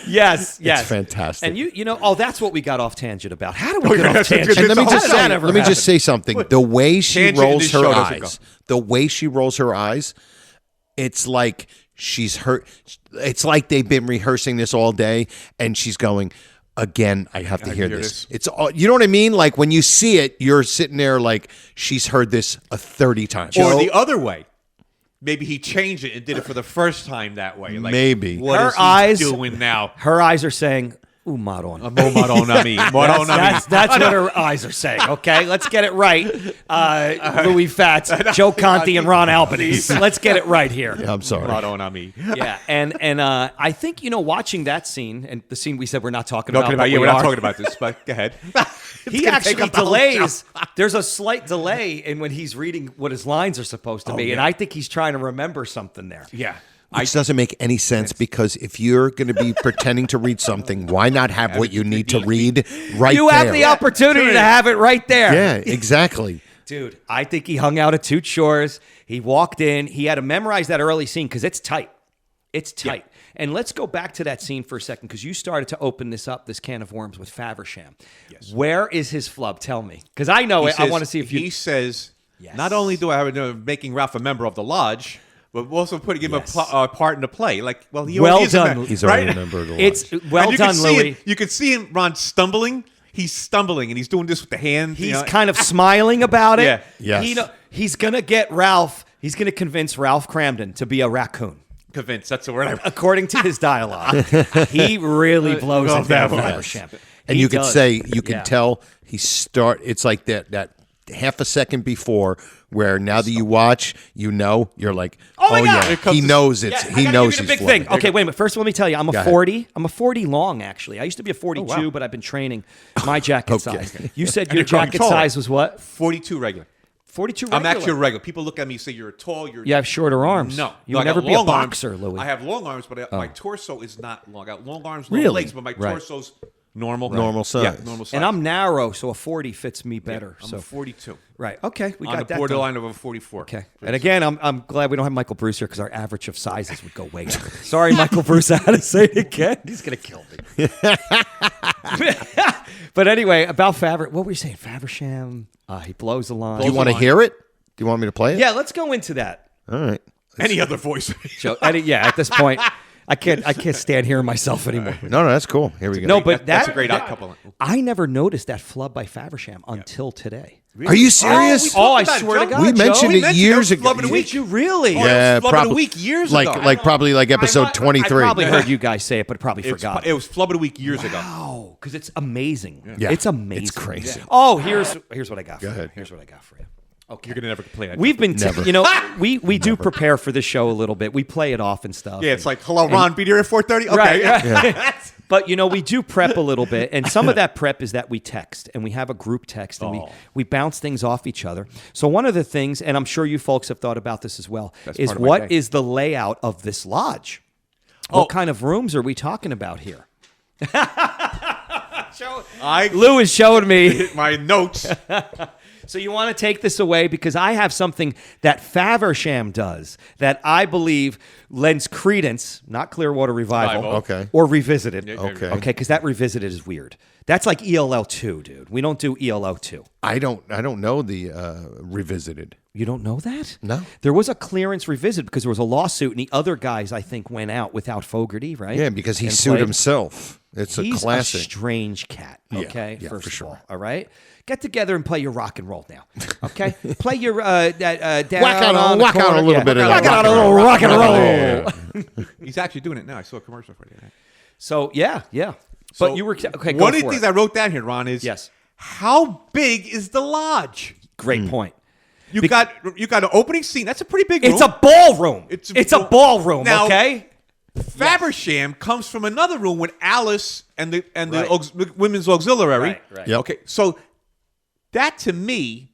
Yes. It's fantastic. And you know, that's what we got off tangent about. How do we get off tangent? And let me just say something. The way she rolls her eyes, it's like she's hurt. It's like they've been rehearsing this all day, and she's going, again, I have to hear this. It's all, you know what I mean? Like when you see it, you're sitting there like she's heard this 30 times. Or the other way. Maybe he changed it and did it for the first time that way. Like, maybe. What is he doing now? Her eyes are saying, ooh, Madonna. Madonna. That's what her eyes are saying, okay? Let's get it right. Louis Fats, Joe Conti, and Ron Albanese. Let's get it right here. Yeah, I'm sorry. Madonna me. Yeah, and I think, watching that scene, and the scene we said we're not talking about. We're not talking about this, but go ahead. He actually delays. There's a slight delay in when he's reading what his lines are supposed to be, and I think he's trying to remember something there. Yeah. Which doesn't make any sense because if you're going to be pretending to read something, why not have what you need to read right there? You have the opportunity to have it right there. Yeah, exactly. Dude, I think he hung out at Toot Shores. He walked in. He had to memorize that early scene because it's tight. It's tight. Yeah. And let's go back to that scene for a second because you started to open this can of worms with Faversham. Yes. Where is his flub? Tell me. Because I know it. I want to see if you... He says, not only do I have making Ralph a member of the lodge... but also putting him a part in the play. Like, well, he already is done. He's already a member of the lodge. It's well done, Louis. You can see him, Ron, stumbling. He's stumbling, and he's doing this with the hand. He's kind of smiling about it. Yeah. Yes. He's going to get Ralph. He's going to convince Ralph Cramden to be a raccoon. Convince. That's the word. According to his dialogue. He really blows it down for Faversham. And you can tell it's like that half a second before where now that you watch, you're like, oh my God. Yeah, he knows it's he knows he's big thing. Okay, wait a minute. First, let me tell you, I'm a 40. I'm a 40 long, actually. I used to be a 42, but I've been training my jacket size. You said your jacket size was what? 42 regular. 42 regular. I'm actually a regular. People look at me and say you're tall. You have shorter arms. No. You'll never be a boxer, Louis. I have long arms, but my torso is not long. I got long arms, long legs, but my torso's Normal size. Yeah, normal size. And I'm narrow, so a 40 fits me better. I'm so a 42. Right. Okay. We On got the that borderline done. of a 44. Okay. And again, I'm glad we don't have Michael Bruce here because our average of sizes would go way down. Sorry, Michael Bruce. I had to say it again. He's gonna kill me. But anyway, about what were you saying? Faversham. He blows the line. Do you want to hear it? Do you want me to play it? Yeah. Let's go into that. All right. Any other voice? At this point, I can't stand hearing myself anymore. No, that's cool. Here we go. No, but That's a great odd couple. I never noticed that flub by Faversham until today. Are you serious? I swear to God, We mentioned Joe. it years ago. Flub of the week. Did you really? Yeah, Flub of the probably week years like ago. probably episode 23. I probably heard you guys say it, but probably It was, forgot. it was Flub of the Week years ago. Wow, because it's amazing. Yeah. It's amazing. It's crazy. Yeah. Oh, here's what I got for you. ahead. Here's what I got for you. Okay. You're gonna never complain. We've been, we do prepare for this show a little bit. We play it off and stuff. Yeah, it's like, hello, Ron, be here at 4:30. Okay, Right. yeah. But, we do prep a little bit. And some of that prep is that we text. And we have a group text. And we bounce things off each other. So one of the things, and I'm sure you folks have thought about this as well, is part of my what day. is the layout of this lodge? What kind of rooms are we talking about here? Lou is showing me. My notes. So you want to take this away because I have something that Faversham does that I believe lends credence, not Clearwater Revival, Okay. or Revisited. Okay. Because that Revisited is weird. That's like ELO 2, dude. We don't do ELO 2. I don't know the Revisited. You don't know that? No. There was a clearance revisit because there was a lawsuit, and the other guys, I think, went out without Fogarty, right? Yeah, because he And sued played. himself. It's He's a classic. a strange cat, okay? yeah, First for of sure. all right? Get together and play your rock and roll now, okay? Play your down Whack out on the a corner. little bit of Whack that out a little rock and roll. He's actually doing it now. I saw a commercial for it. So, yeah. So But you were, okay, go one of for the things it. I wrote down here, Ron, is Yes. how big is the lodge? Great point. You got an opening scene. That's a pretty big room. It's a ballroom. It's It's a a ballroom, Now- okay? Faversham comes from another room with Alice and the Right. women's auxiliary. Right. Yep. Okay, so that to me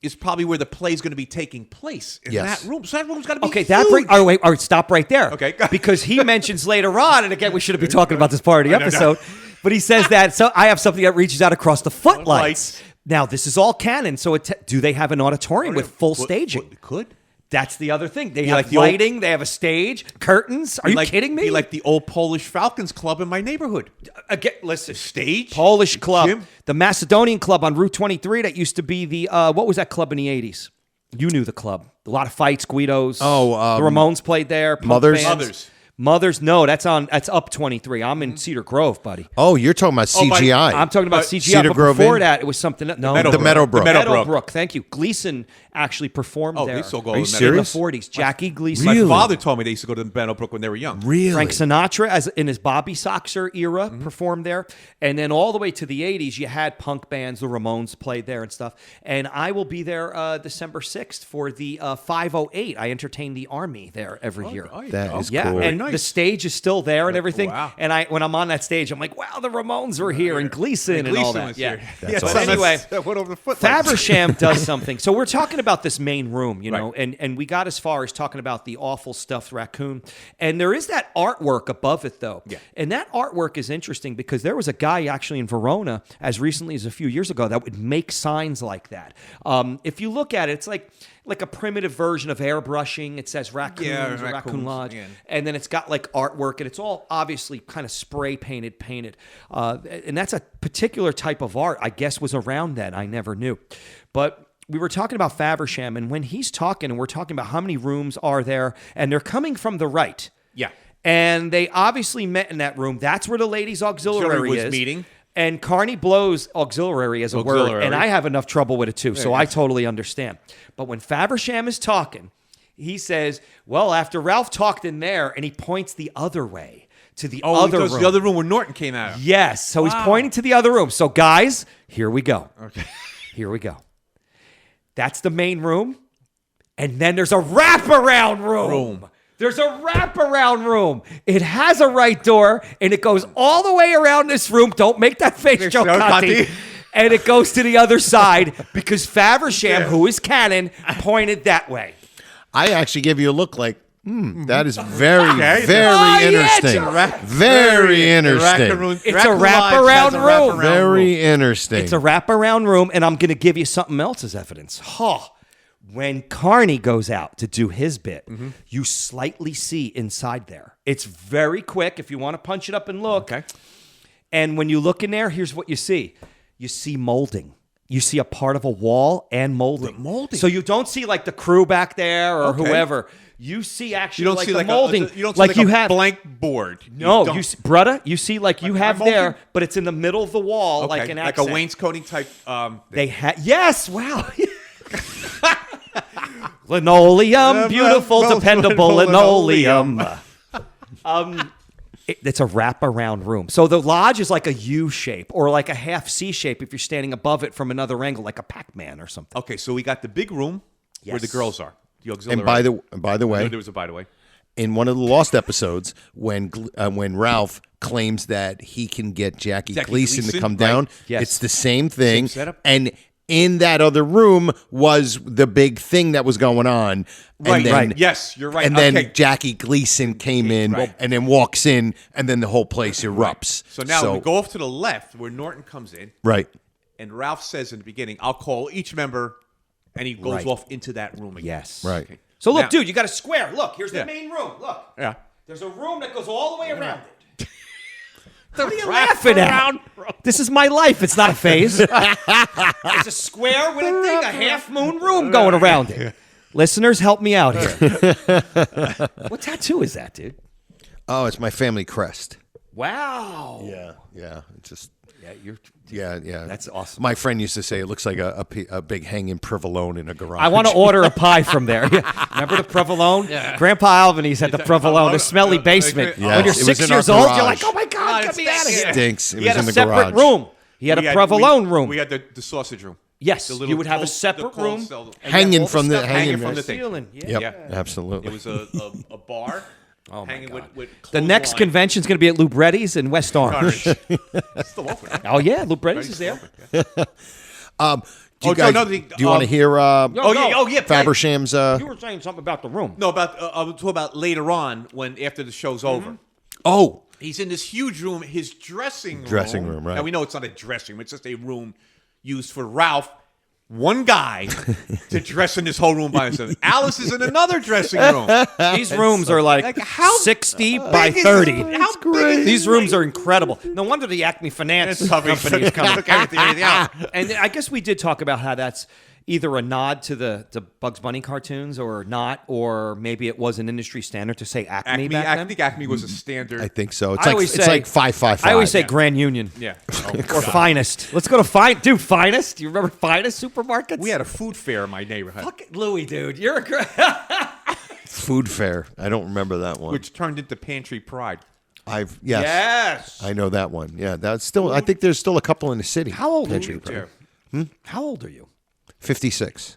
is probably where the play is going to be taking place in Yes. that room. So that room's got to be Okay, huge. that bring. All right, stop right there. Okay. because he mentions later on, and again, we shouldn't be talking about this part of the No. episode, but he says that. So I have something that reaches out across the footlights. Footlights. Now this is all canon. So do they have an auditorium with full staging? Could. That's the other thing. They Be have like the old- lighting. They have a stage, curtains. Are you kidding me? Be like the old Polish Falcons club in my neighborhood. Again, listen. Stage. Polish club, Gym. the Macedonian club on Route 23. That used to be the what was that club in the 80s? You knew the club. A lot of fights, Guidos. Oh, the Ramones played there. Punk Mothers? bands. Mothers. No, that's up 23. I'm in Cedar Grove, buddy. Oh, you're talking about CGI. I'm talking about CGI. Cedar But Grove before Inn? that, it was something. No, The Meadowbrook. Meadowbrook. Thank you. Gleason actually performed Oh, there. they still go Are you to in Meadowbrook. the 40s. Jackie Gleason. My Really? father told me they used to go to Meadowbrook when they were young. Really? Frank Sinatra, as in his Bobby Soxer era, performed there, and then all the way to the '80s, you had punk bands. The Ramones played there and stuff. And I will be there December 6th for the 508. I entertain the Army there every year. That is Yeah, cool. and nice. the stage is still there and everything. Wow. And when I'm on that stage, I'm like, wow, the Ramones were here and Gleason and all Gleason that. was Yeah. here. That's But awesome. anyway, That went over the footlights. Faversham does something. So we're talking about this main room, you know, Right. and we got as far as talking about the awful stuffed raccoon. And there is that artwork above it, though. Yeah. And that artwork is interesting because there was a guy actually in Verona as recently as a few years ago that would make signs like that. If you look at it, it's like a primitive version of airbrushing. It says raccoons or Raccoon raccoons, Lodge. yeah. And then it's got like artwork, and it's all obviously kind of spray painted. And that's a particular type of art, I guess, was around then. I never knew. But we were talking about Faversham, and when he's talking, and we're talking about how many rooms are there, and they're coming from the right. Yeah. And they obviously met in that room. That's where the ladies' auxiliary was is. meeting. And Carney blows auxiliary as a word, Auxiliary. and I have enough trouble with it too, so I totally understand. But when Faversham is talking, he says, well, after Ralph talked in there, and he points the other way to the other room. The other room where Norton came out of. Yes, so he's pointing to the other room. So guys, here we go. Okay. Here we go. That's the main room. And then there's a wraparound room. There's a wraparound room. It has a right door, and it goes all the way around this room. Don't make that face, Joe Conti. And it goes to the other side because Faversham, who is canon, pointed that way. I actually give you a look like, That is very, very interesting. Very interesting. It's a wraparound room. Very interesting. It's a wraparound room, and I'm going to give you something else as evidence. When Carney goes out to do his bit, you slightly see inside there. It's very quick if you want to punch it up and look. Okay. And when you look in there, here's what you see. You see molding. You see a part of a wall and molding. So you don't see like the crew back there or whoever. You see actually You don't like see the like molding. you don't see like you a have blank board. No, you see, brother, you see like you have molding? there, but it's in the middle of the wall, Okay, like an like accent. a wainscoting type. Yes, wow. Linoleum, beautiful, dependable linoleum. It's a wraparound room. So the lodge is like a U shape or like a half C shape if you're standing above it from another angle, like a Pac-Man or something. Okay, so we got the big room where the girls are. The auxiliary. And by the way, there was a by the way. In one of the Lost episodes, when Ralph claims that he can get Jackie Gleason to come down, Yes. it's the same thing. Same setup. And in that other room was the big thing that was going on. Right, And then, right. Yes, you're right. And then Okay. Jackie Gleason came in and then walks in, and then the whole place erupts. So now we go off to the left where Norton comes in. Right. And Ralph says in the beginning, I'll call each member, and he goes off into that room again. Yes. Right. Okay. So look, Now- dude, you got a square. Look, here's the main room. Look. Yeah. There's a room that goes all the way around it. What are you laughing at? This is my life. It's not a phase. It's a square with a thing, a half-moon room going around it. Listeners, help me out here. What tattoo is that, dude? Oh, it's my family crest. Wow. Yeah. It's just... Yeah, Yeah. That's awesome. My friend used to say it looks like a big hanging provolone in a garage. I want to order a pie from there. Remember the provolone? Yeah. Grandpa Albanese had the provolone, the smelly basement. Yes, When you're it was 6 in our years old, you're garage. like, oh my God, get me out of here. Stinks. It He had was a in the separate garage. room. He had a provolone room. We had the sausage room. Yes, The little you would have a cold- separate the cold room. cell- and Hanging you have all from the- stuff hanging from the thing. ceiling. Yeah. Yep, Yeah. absolutely. It was a bar hanging with The next clothesline. convention's going to be at Lubretti's in West Orange. It's still open. Right? Oh, yeah, Lubretti's is there. Do you want to hear yeah, Faversham's? You were saying something about the room. No, about I'm talking about later on when after the show's over. Oh, He's in this huge room, his dressing room, right. And we know it's not a dressing room; it's just a room used for Ralph. One guy to dress in this whole room by himself. Alice is in another dressing room. These rooms are like how 60 by big is 30. it? How big is These it? rooms are incredible. No wonder the Acme Finance company is coming. everything out. And I guess we did talk about how that's either a nod to the Bugs Bunny cartoons or not, or maybe it was an industry standard to say Acme back I then. think Acme was a standard. I think so. It's I like always it's say- like 555. I always say Grand Union. Yeah. Or Finest. Let's go to Finest. Do you remember Finest supermarkets? We had a food fair in my neighborhood, Fuck it, Louis, dude. You're a great. Food Fair. I don't remember that one. which turned into Pantry Pride. Yes. I know that one. Yeah, that's still. I think there's still a couple in the city. How old are Pantry you? Pride. How old are you? 56.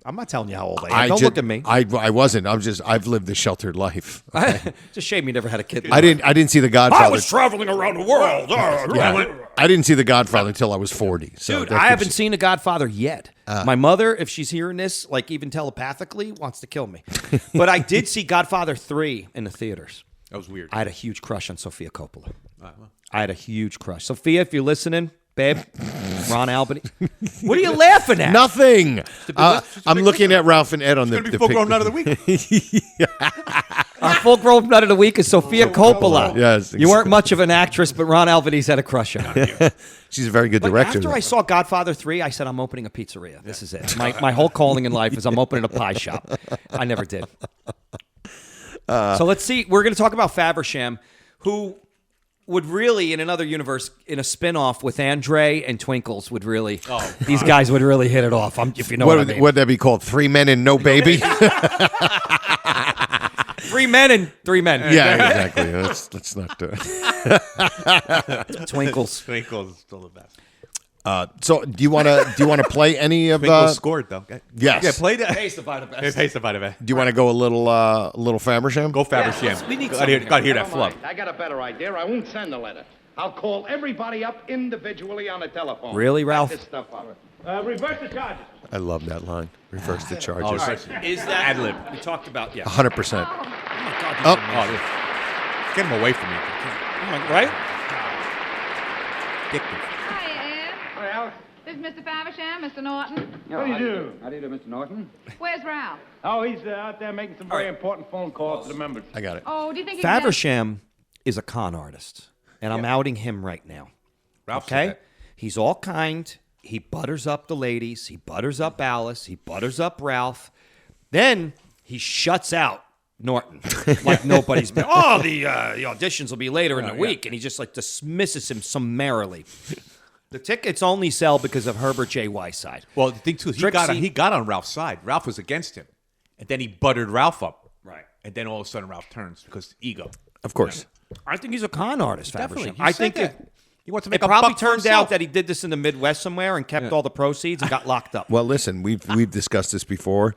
I'm not telling you how old I am. Don't look at me. I wasn't. I've lived a sheltered life. It's a shame you never had a kid. I didn't see The Godfather. I was traveling around the world. I didn't see The Godfather until I was 40. So Dude, that I gives haven't you- seen The Godfather yet. My mother, if she's hearing this, like even telepathically, wants to kill me. But I did see Godfather 3 in the theaters. That was weird. I had a huge crush on Sofia Coppola. I had a huge crush. Sophia, if you're listening, babe, Ron Albany. What are you laughing at? Nothing. I'm looking at Ralph and Ed on the It's going to be full-grown nut of the week. Our full-grown nut of the week is Sofia Coppola. Yes, You weren't much of an actress, but Ron Albanese had a crush on you. She's a very good But director. after I saw Godfather 3, I said, I'm opening a pizzeria. This is it. My whole calling in life is I'm opening a pie shop. I never did. So let's see. We're going to talk about Faversham, who would really, in another universe, in a spinoff with Andre and Twinkles, would really, these guys would really hit it off, if you know what I mean. Would that be called? 3 Men and No Baby? 3 men and 3 men. Yeah, exactly. Let's not do it. Twinkles. Twinkles is still the best. So, do you want to play any of? Twinkles scored though. Yes. Yeah, play that. Taste of the best. It pays the bite of it. Do you want to go a little Faversham? Go Fabersham. we need Got to hear Never that flub. mind. I got a better idea. I won't send the letter. I'll call everybody up individually on the telephone. Really, Ralph? Back this stuff up. Reverse the charges. I love that line. Reverse the charges. Oh, Is that ad lib? We talked about 100%. Get him away from me. Right? Hi, Ed. Hey, Alice. This is Mr. Faversham, Mr. Norton. How do you do? How do you do, Mr. Norton? Where's Ralph? Oh, he's out there making some very important phone calls to the members. I got it. Oh, do you think he can Faversham is a con artist, and I'm outing him right now. Ralph said Okay? that. He's all kind. He butters up the ladies. He butters up Alice. He butters up Ralph. Then he shuts out Norton like nobody's been. Oh, the auditions will be later in the week, and he just like dismisses him summarily. The tickets only sell because of Herbert J. Whiteside. Well, the thing too is he got on Ralph's side. Ralph was against him, and then he buttered Ralph up. Right. And then all of a sudden Ralph turns because ego. Of course. I think he's a con artist, Definitely. Faversham. He I said think that. He wants to make it a probably buck for turned himself. out that he did this in the Midwest somewhere and kept all the proceeds and got locked up. Well, listen, we've discussed this before.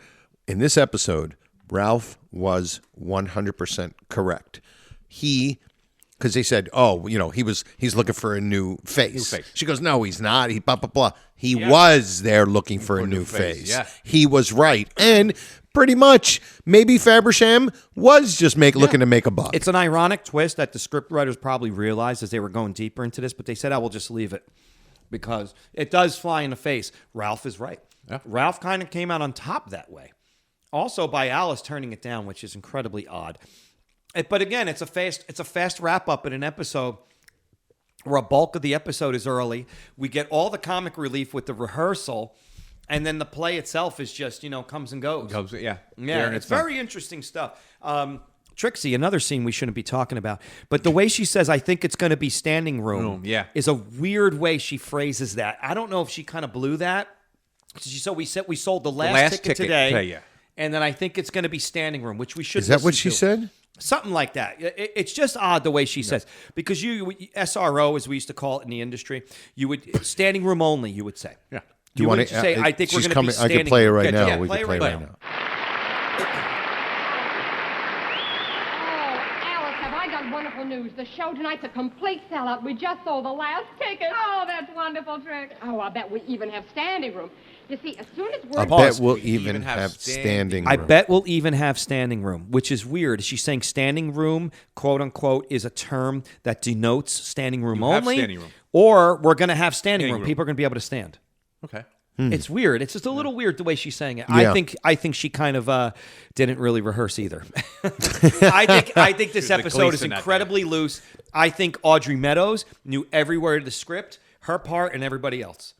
In this episode, Ralph was 100% correct. Because they said, he's looking for a new face. She goes, no, he's not. He blah blah blah. He was there looking for a new face. Yeah. He was right, and pretty much maybe Faversham was just looking to make a buck. It's an ironic twist that the scriptwriters probably realized as they were going deeper into this, but they said, we'll just leave it because it does fly in the face. Ralph is right. Yeah. Ralph kind of came out on top that way. Also by Alice turning it down, which is incredibly odd. But again, it's a fast wrap up in an episode where a bulk of the episode is early. We get all the comic relief with the rehearsal, and then the play itself is just, comes and goes. Yeah. Yeah, it's very interesting stuff. Trixie, another scene we shouldn't be talking about, but the way she says, I think it's going to be standing room, is a weird way she phrases that. I don't know if she kind of blew that. So we sold the last ticket today, and then I think it's going to be standing room, which we should Is that what listen she to. said? Something like that. It's just odd the way she says, because you SRO, as we used to call it in the industry, you would standing room only. You would say, yeah. Do you want to say? I think we're she's going to be coming. standing. I can play it right room. now. Yeah, We play can it play right it right now. Oh, Alice, have I got wonderful news. The show tonight's a complete sellout. We just sold the last ticket. Oh, that's wonderful, Trick. Oh, I bet we even have standing room. You see, as soon as I we're... bet we'll even have standing room. I bet we'll even have standing room, which is weird. She's saying standing room, quote unquote, is a term that denotes standing room only. Standing room. Or we're going to have standing room. People are going to be able to stand. Okay. It's weird. It's just a little weird the way she's saying it. Yeah. I think she kind of didn't really rehearse either. I think this episode is incredibly loose. I think Audrey Meadows knew every word of the script, her part, and everybody else.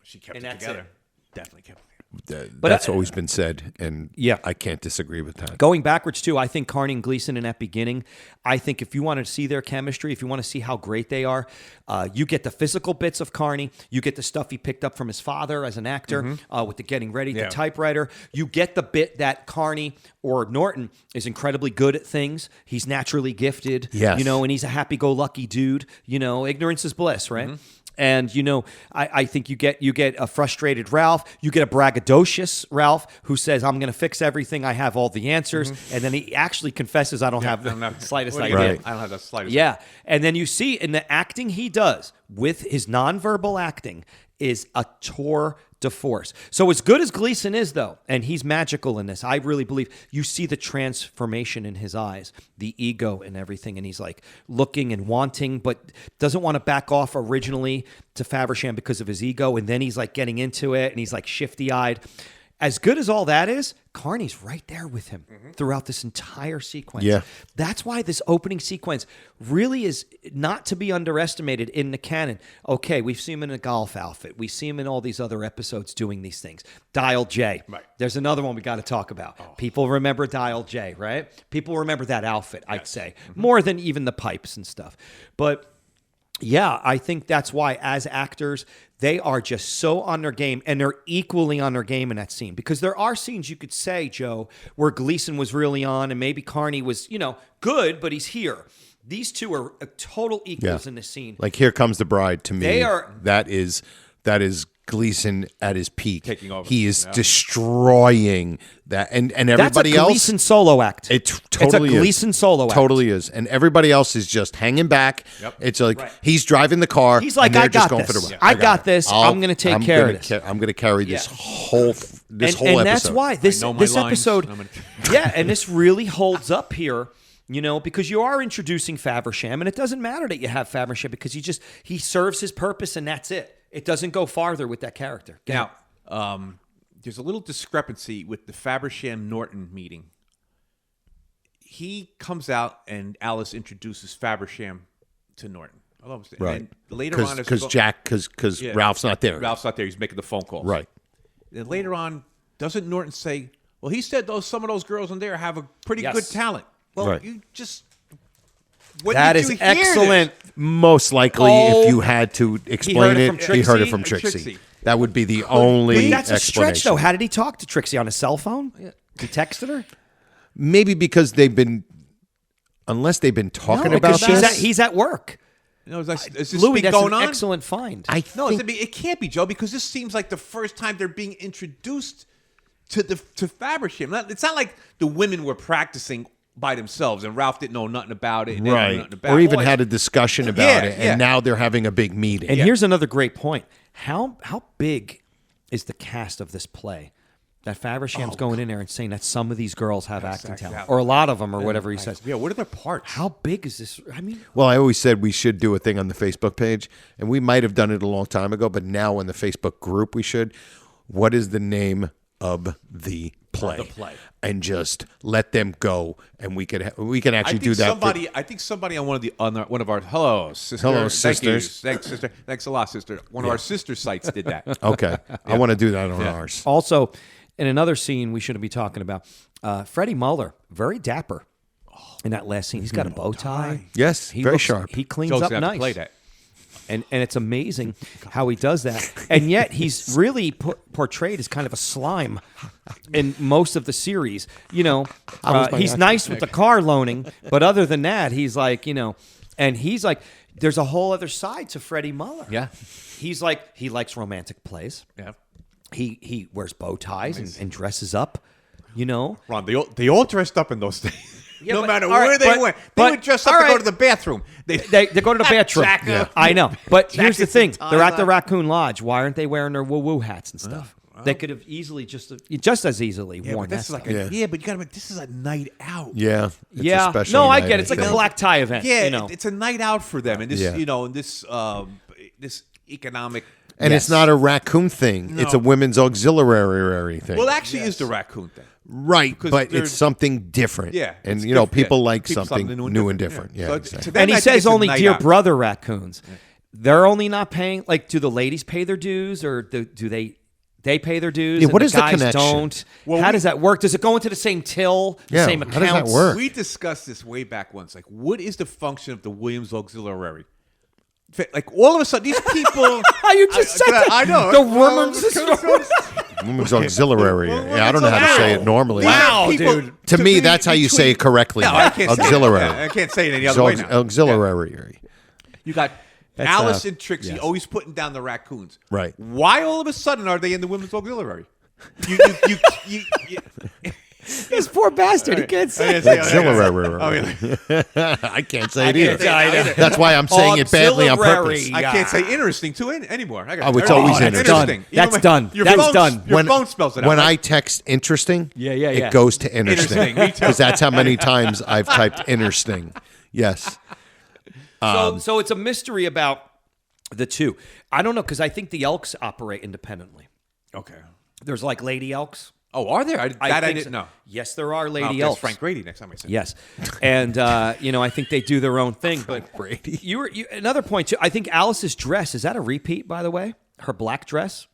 She kept And it that's together. it. Definitely kept it together. That's always been said, and Yeah. I can't disagree with that. Going backwards, too, I think Carney and Gleason in that beginning, I think if you want to see their chemistry, if you want to see how great they are, you get the physical bits of Carney. You get the stuff he picked up from his father as an actor with the getting ready, the typewriter. You get the bit that Carney or Norton is incredibly good at things. He's naturally gifted, Yes. and he's a happy-go-lucky dude. Ignorance is bliss, right? And I think you get a frustrated Ralph. You get a braggadocious Ralph who says, "I'm going to fix everything. I have all the answers." And then he actually confesses, "I don't have the slightest idea." Right. I don't have the slightest. Yeah, and then you see in the acting he does with his nonverbal acting is a tour de force. So as good as Gleason is, though, and he's magical in this, I really believe you see the transformation in his eyes, the ego and everything, and he's like looking and wanting, but doesn't want to back off originally to Faversham because of his ego, and then he's like getting into it, and he's like shifty-eyed. As good as all that is, Carney's right there with him throughout this entire sequence. Yeah. That's why this opening sequence really is not to be underestimated in the canon. Okay, we've seen him in a golf outfit. We see him in all these other episodes doing these things. Dial J. Right. There's another one we got to talk about. People remember Dial J, right? People remember that outfit, I'd say, more than even the pipes and stuff. But yeah, I think that's why as actors, they are just so on their game, and they're equally on their game in that scene. Because there are scenes you could say, Joe, where Gleason was really on and maybe Carney was, good, but he's here. These two are total equals in this scene. Like Here Comes the Bride to me. They are- that is Gleason at his peak. Taking over. He is destroying that, and everybody That's a else. Gleason solo act. It totally it's a Gleason solo act. Totally is, and everybody else is just hanging back. Yep. It's like he's driving the car. He's like, and they're I just got going this. for the ride. I got this. I'm going to take care of this. I'm going to carry this whole and episode. That's why this know my this lines. episode, and this really holds up here. Because you are introducing Faversham, and it doesn't matter that you have Faversham because he serves his purpose, and that's it. It doesn't go farther with that character. Now, there's a little discrepancy with the Faversham-Norton meeting. He comes out, and Alice introduces Faversham to Norton. Right. And later on, because Ralph's not there. Ralph's not there. He's making the phone calls. Right. And later on, doesn't Norton say, well, he said some of those girls in there have a pretty good talent. Well, you just... That is excellent. Most likely, if you had to explain he heard it from Trixie. That would be the only That's a explanation. stretch, though. How did he talk to Trixie? On a cell phone? He texted her? Maybe because unless they've been talking about because this. he's at work. Is this Louis, thing that's going an on? excellent find. It can't be, Joe, because this seems like the first time they're being introduced to Faversham. It's not like the women were practicing by themselves, and Ralph didn't know nothing about it. Or even had a discussion about it, and now they're having a big meeting. And here's another great point. How big is the cast of this play? That Faversham's going in there and saying that some of these girls have acting talent, or a lot of them, or whatever he says. Yeah, what are their parts? How big is this? I mean, well, I always said we should do a thing on the Facebook page, and we might have done it a long time ago, but now in the Facebook group we should. What is the name of the play? And just let them go, and we can actually do that. I think somebody on one of our hello sister. Hello, sisters. Thanks, sister. Thanks a lot, sister. One of our sister sites did that. Okay, I want to do that on ours. Also, in another scene we shouldn't be talking about, Freddie Muller, very dapper in that last scene. He's got a bow tie. Yes, very sharp. He cleans Joe's up gonna have to nice. play that. And it's amazing how he does that. And yet he's really portrayed as kind of a slime in most of the series. He's nice with the car loaning, but other than that, he's like, and he's like, there's a whole other side to Freddie Muller. Yeah. He's like, he likes romantic plays. Yeah. He wears bow ties and dresses up, Ron, they all dressed up in those days. Yeah, no but- matter all where right, they but- went. They but- would dress up all to go right. to the bathroom. They go to the bathroom. Jacket. I know. But here's the Jackets thing. and They're at ties the on. Raccoon Lodge. Why aren't they wearing their woo-woo hats and stuff? They could have easily just as easily worn but that this is stuff. but you got to admit, this is a night out. Yeah. It's a Yeah. special No, I night, get it. It's like a black tie event. Yeah, it's a night out for them, and this, Yeah. in this economic. And it's not a raccoon thing. No. It's a women's auxiliary thing. Well, it actually is the raccoon thing. Right, Because but they're- it's something different. Yeah, And, it's people different. like People something new and different. Yeah, So exactly. to them, And he I think says it's a only night dear out. brother raccoons. They're only not paying. Like, do the ladies pay their dues, or do they pay their dues? Yeah, and what the is the guys connection? Don't. Well, How does that work? Does it go into the same till, the Yeah, same how does that accounts? work? We discussed this way back once. Like, what is the function of the Williams Auxiliary? Like, all of a sudden, these people. You just said that. I know. The women's Women's auxiliary. Yeah, I don't know how to say it normally. Wow, People- dude. To me, be that's how you say it correctly. No, I can't auxiliary. Say it. I can't say it any It's other way now. auxiliary. You got That's, Alice and Trixie yes. always putting down the raccoons. Right. Why all of a sudden are they in the women's auxiliary? You This poor bastard. He can't say it. Auxiliary. I can't say it either. either. That's why I'm saying it badly on purpose. Auxiliary. I can't say interesting too anymore. I got Oh, it's always that's interesting. done. That's done. Your That's phone, done. Your phone spells it out. When I right? text interesting, Yeah. it goes to interesting. Interesting, me too. Because that's how many times I've typed interesting. Yes. So it's a mystery about the two. I don't know, because I think the Elks operate independently. Okay. There's like Lady Elks. Oh, are there? I think didn't so. know. Yes, there are I'll Lady ask Elks. Frank Grady next time I say it. Yes, and I think they do their own thing. But Brady. you another point too. I think Alice's dress, is that a repeat? By the way, her black dress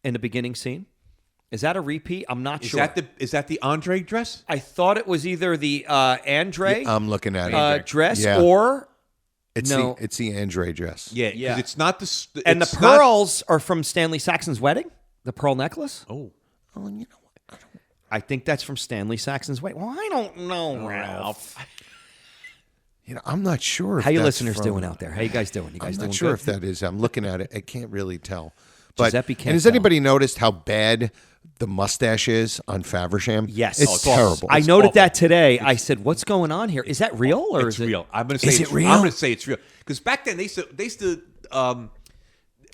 in the beginning scene, is that a repeat? I'm not sure. Is that the Andre dress? I thought it was either the Andre I'm looking at it. dress Yeah. or It's no. it's the Andre dress. Yeah, Yeah. because it's not the. and the it's not- pearls are from Stanley Saxon's wedding. The pearl necklace. Oh, Oh, you know what? I think that's from Stanley Saxon's wedding. Well, I don't know, Ralph. I'm not sure. If How you that's listeners from- doing out there? How you guys doing? You guys I'm doing not sure good? if that is. I'm looking at it. I can't really tell. But Giuseppe can't and has tell. anybody noticed how bad the mustache is on Faversham? Yes. It's Oh, terrible. I noted that today. I said, "What's going on here? Is that real or It's is it real. I'm going to say Is it's it real? I'm going to say it's real because back then they used to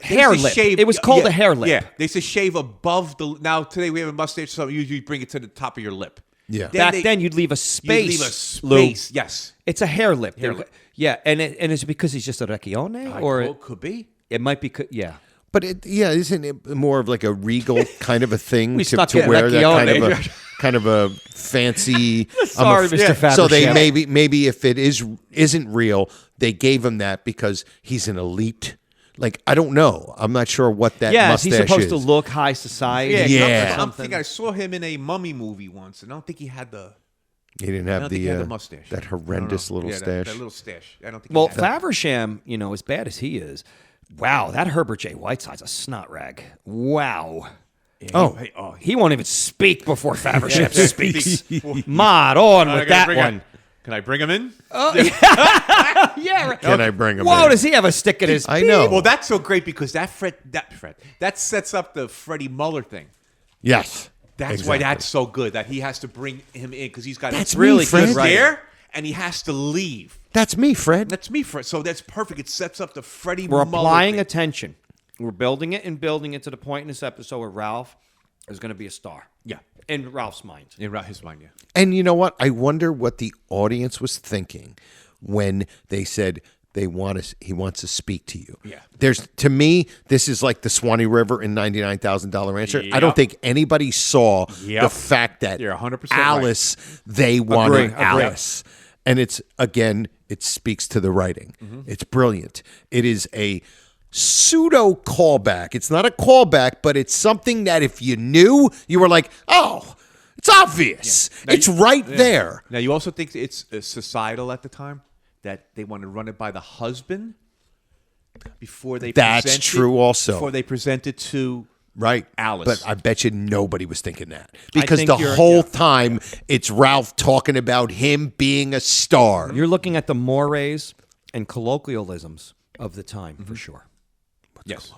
hair used to lip? shave- It was called yeah, a hair lip. Yeah, they used to shave above the. Now today we have a mustache, so usually you bring it to the top of your lip. Yeah. Back then, you'd leave a space. You'd leave a Lou. space. Yes. It's a hair lip. Hair lip. Yeah, and is it because he's just a recchione, or It could be. it might be? Yeah. But isn't it more of like a regal kind of a thing We to stuck it wear that Vecchione. kind of a fancy? Sorry, Mr. Fabersham. So they maybe if it isn't real, they gave him that because he's an elite. Like I don't know. I'm not sure what that Yeah, is mustache he supposed is. to look high society? Yeah. I'm thinking I saw him in a mummy movie once, and I don't think he had the. He didn't I have don't think he had the the mustache. that horrendous little Yeah, stash. That little stash. I don't think. Well, he had it. Faversham, as bad as he is, wow, that Herbert J. Whiteside's a snot rag. Wow. He won't even speak before Faversham speaks. Mod on with that one. Can I bring him in? Yeah. Right. Can I bring him Whoa, in? does he have a stick in his? I know. Well, that's so great because that sets up the Freddie Muller thing. Yes. That's exactly. why that's so good that he has to bring him in because he's got That's really me, Fred. good writing. there and he has to leave. That's me, Fred. That's me, Fred. So that's perfect. It sets up the Freddie We're Muller applying thing. attention. We're building it and building it to the point in this episode where Ralph is going to be a star. Yeah. In Ralph's mind. In his mind, yeah. And you know what? I wonder what the audience was thinking when they said he wants to speak to you. Yeah. To me, this is like the Swanee River in $99,000 Rancher. I don't think anybody saw the fact that You're 100% Alice, they wanted Agree. Alice. And it speaks to the writing. Mm-hmm. It's brilliant. It is a pseudo callback. It's not a callback, but it's something that if you knew, you were like, oh, it's obvious. Now It's right there. Now, you also think it's societal at the time that they want to run it by the husband before they That's present true it, also. Before they present it to Right. Alice. But I bet you nobody was thinking that. Because think the you're- whole time it's Ralph talking about him being a star. You're looking at the mores and colloquialisms of the time, for sure. yes.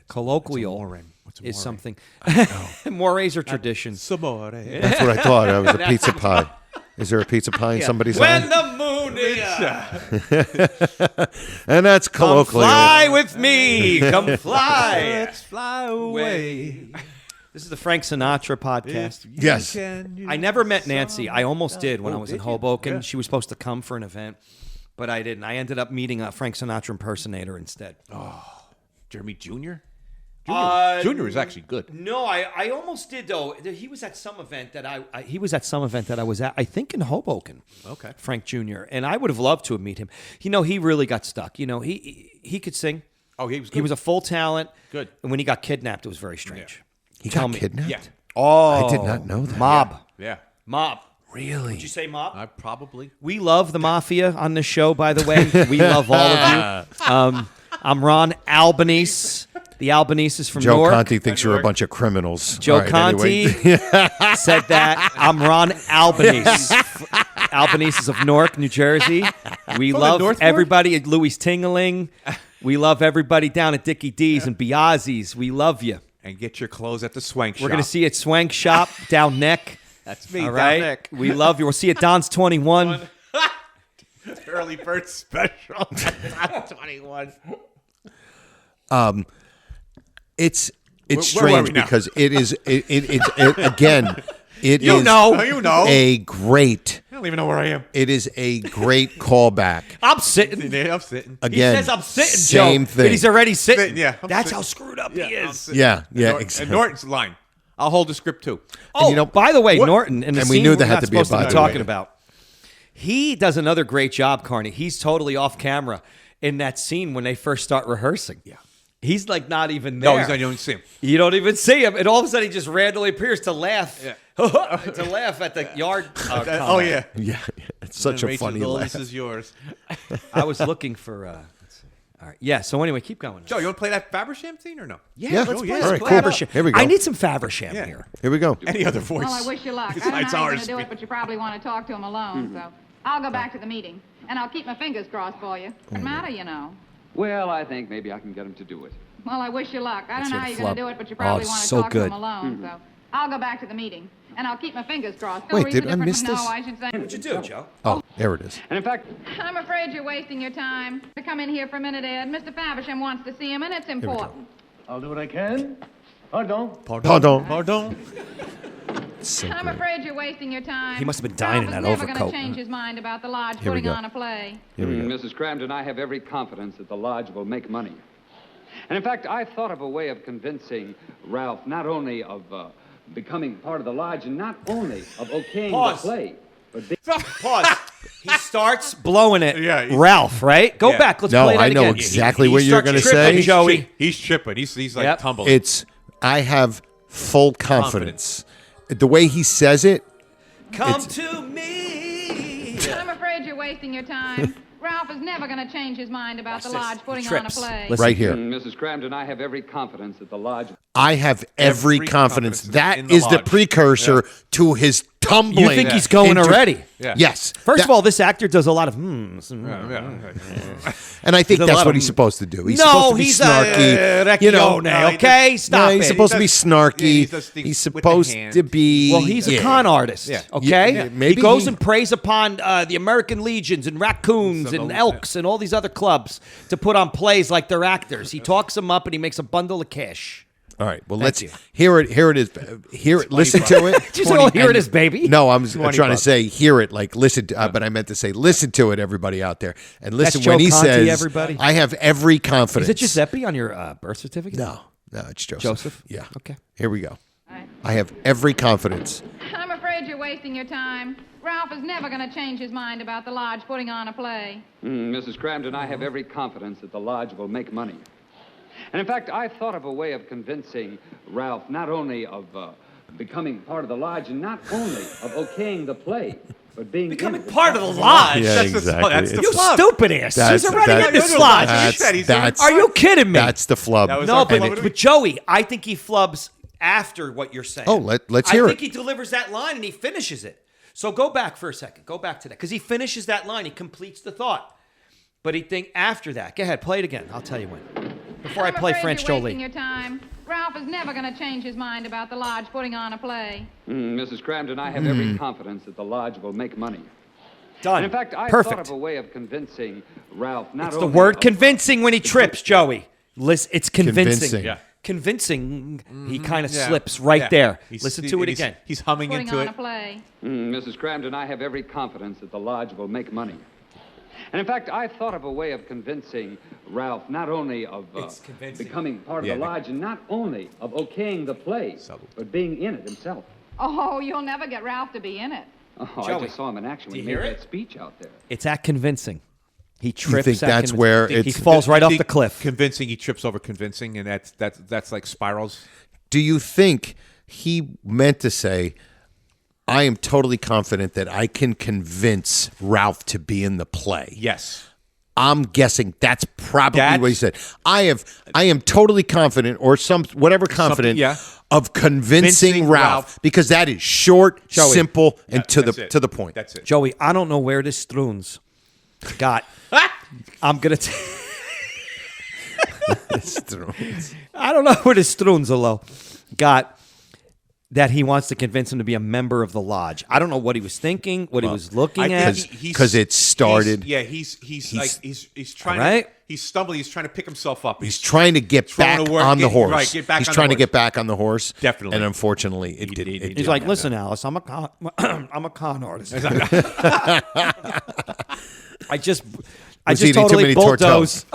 Colloquial What's a is more? something. Mores are traditions. Samore. That's what I thought. I was a pizza pie. Is there a pizza pie in somebody's When eye? the moon is And that's Come colloquial. fly with me. Come fly. Let's fly away. This is the Frank Sinatra podcast. Yes. I never met Nancy. I almost did when I was in Hoboken. She was supposed to come for an event, but I didn't. I ended up meeting a Frank Sinatra impersonator instead. Jeremy Jr.? Junior is actually good. No, I almost did though. He was at some event that he was at some event that I was at. I think in Hoboken. Okay. Frank Jr. And I would have loved to have met him. He really got stuck. He could sing. Oh, he was good. He was a full talent. Good. And when he got kidnapped, it was very strange. He Tell got me. kidnapped? Yeah. Oh, I did not know that. Mob. Yeah. Mob. Really? Did you say mob? I probably. We love the mafia on this show, by the way. We love all of you. I'm Ron Albanese. The Albanese is from Joe Newark. Conti thinks you're a bunch of criminals. Joe All right, Conti anyway. said that. I'm Ron Albanese. Albanese is of Newark, New Jersey. We love North Fork? everybody at Louis Tingling. We love everybody down at Dickie D's and Biazzi's. We love you. And get your clothes at the Swank Shop. We're going to see you at Swank Shop, down neck. That's me. All right. We love you. We'll see you at Don's 21. Early bird special. That's 21. It's Where were strange we now? because it is again it You is know. You know. a great I don't even know where I am. it is a great callback. I'm sitting. Yeah, I'm sitting. He Again, says I'm sitting, same Joe. thing. But he's already sitting. Sitting, yeah, I'm That's sitting. how screwed up he I'm is. sitting. Yeah, yeah, And exactly. Norton's line. I'll hold the script too. Oh, you know- by the way, What- Norton and the and we scene knew we're there had not to be a supposed to by be the way. talking about. He does another great job, Carney. He's totally off camera in that scene when they first start rehearsing. Yeah. He's like not even there. No, he's not. You don't see him. You don't even see him. And all of a sudden he just randomly appears to laugh. Yeah. To laugh at the yard. Oh yeah. Yeah, it's such a Rachel, funny all laugh. This is yours. I was looking for let's see. All right. Yeah, so anyway, keep going. Joe, you want to play that Fabersham scene or no? Yeah. let's Oh, play yeah. some All right, cool. Faversham. Here we go. I need some Faversham Yeah. here. Here we go. Any other voice? Well, I wish you luck. I don't know Besides how you're ours. going to do it, but you probably want to talk to him alone, so I'll go back to the meeting. And I'll keep my fingers crossed for you. Doesn't matter, you know. Well, I think maybe I can get him to do it. Well, I wish you luck. I don't Let's know hear how the you're going flub. to do it, but you Oh, probably it's want to so talk good. to them alone. So I'll go back to the meeting, and I'll keep my fingers crossed. Wait, read did the I different- miss this? No, I should say. What'd you do, Joe? Oh, there it is. And in fact, I'm afraid you're wasting your time. To come in here for a minute, Ed. Mr. Faversham wants to see him, and it's important. I'll do what I can. Pardon. Pardon. So I'm great. afraid you're wasting your time. He must have been dying in Ralph that is never overcoat. going to change his mind about the lodge Here we putting go. on a play. Here we go. Mrs. Cramden, I have every confidence that the lodge will make money. And in fact, I've thought of a way of convincing Ralph not only of becoming part of the lodge and not only of okaying Pause. the play, but Pause. He starts blowing it. Yeah, Ralph, right? Go Yeah. back. Let's No, play that I know again. exactly He what you're starts gonna tripping, say. Joey. He's tripping. He's like Yep. tumbling. It's I have full confidence. The way he says it, Come to me. I'm afraid you're wasting your time. Ralph is never going to change his mind about Watch the this. lodge He putting on a trips. play. Listen. right here. Mrs. Cramden, I have every confidence that the lodge. I have every Every confidence. confidence That in the is the lodge. precursor to his tumbling. You think he's going into- already? Yeah. Yes. First That- of all, this actor does a lot of hmms. and I think there's a that's lot what of- he's supposed to do. He's No, supposed to be he's snarky. a Recchione, okay? Stop he's it. supposed to be He snarky. does things He's with the supposed hand. to be. Well, he's a yeah. con artist, Yeah. okay? Yeah, maybe he goes he- and preys upon the American Legions and raccoons Some and of- elks and all these other clubs to put on plays like they're actors. He talks them up and he makes a bundle of cash. All right. Well, Thank let's you. hear it. Here it is. Hear it. Listen to it. Just all hear it is, baby. No, I'm 20 trying to bucks. say hear it, like listen. But I meant to say listen to it, everybody out there, and listen That's when Joe he Conti, says, everybody. "I have every confidence." Is it Giuseppe on your birth certificate? No, it's Joseph. Joseph? Yeah. Okay. Here we go. Right. I have every confidence. I'm afraid you're wasting your time. Ralph is never going to change his mind about the lodge putting on a play. Mrs. Cramden, I have every confidence that the lodge will make money. And in fact, I've thought of a way of convincing Ralph not only of becoming part of the lodge and not only of okaying the play, but being Becoming in it. part of the lodge. Yeah, That's the- exactly. that's the You flub. stupid ass. He's already in this lodge. Are you kidding me? That's the flub. That was No, our but, flub. but Joey, I think he flubs after what you're saying. Oh, let's hear I think it. he delivers that line and he finishes it. So go back for a second. Go back to that. Because he finishes that line. He completes the thought. But he think after that. Go ahead, play it again. I'll tell you when. Before I I'm play afraid French you're wasting Jolie. your time. Ralph is never going to change his mind about the lodge putting on a play. Mrs. Cramden, I have every confidence that the lodge will make money. Done. And in fact, I've thought Perfect. of a way of convincing Ralph not It's the only word of- convincing when he trips, Joey. Listen, it's convincing. Convincing. Yeah. Convincing, he kind of Yeah. slips right Yeah. there. He's- Listen to it he's- again. He's humming Putting into on it. a play. Mrs. Cramden, I have every confidence that the lodge will make money. And in fact, I've thought of a way of convincing Ralph not only of It's convincing. becoming part of Yeah. the lodge and not only of okaying the play, but being in it himself. Oh, you'll never get Ralph to be in it. Oh, Joey, I just saw him in action when do he you made hear that speech out there. It's at convincing. He trips. think at that's convincing. where He it's- falls right I off think the cliff. Convincing, he trips over convincing, and that's like spirals. Do you think he meant to say, I am totally confident that I can convince Ralph to be in the play? Yes. I'm guessing that's probably That's- what he said. I am totally confident, or whatever confident, yeah. of convincing Convincing Ralph, Ralph. because that is short, Joey. simple, and Yeah, to that's the it. to the point. That's it. Joey, I don't know where this struns got. I'm gonna. I don't know where this Strunzolo got that he wants to convince him to be a member of the lodge. I don't know what he was thinking, what he was looking at. Because it started. He's trying. Right? He's stumbling. He's trying to pick himself up. He's trying to get throwing back a word- on the get- horse. right, get back He's on the trying to horse. get back on the horse. Definitely. And unfortunately, it didn't. did. He's like, listen, Alice, I'm a con, I'm a con artist. I just eating too totally many bulldozed.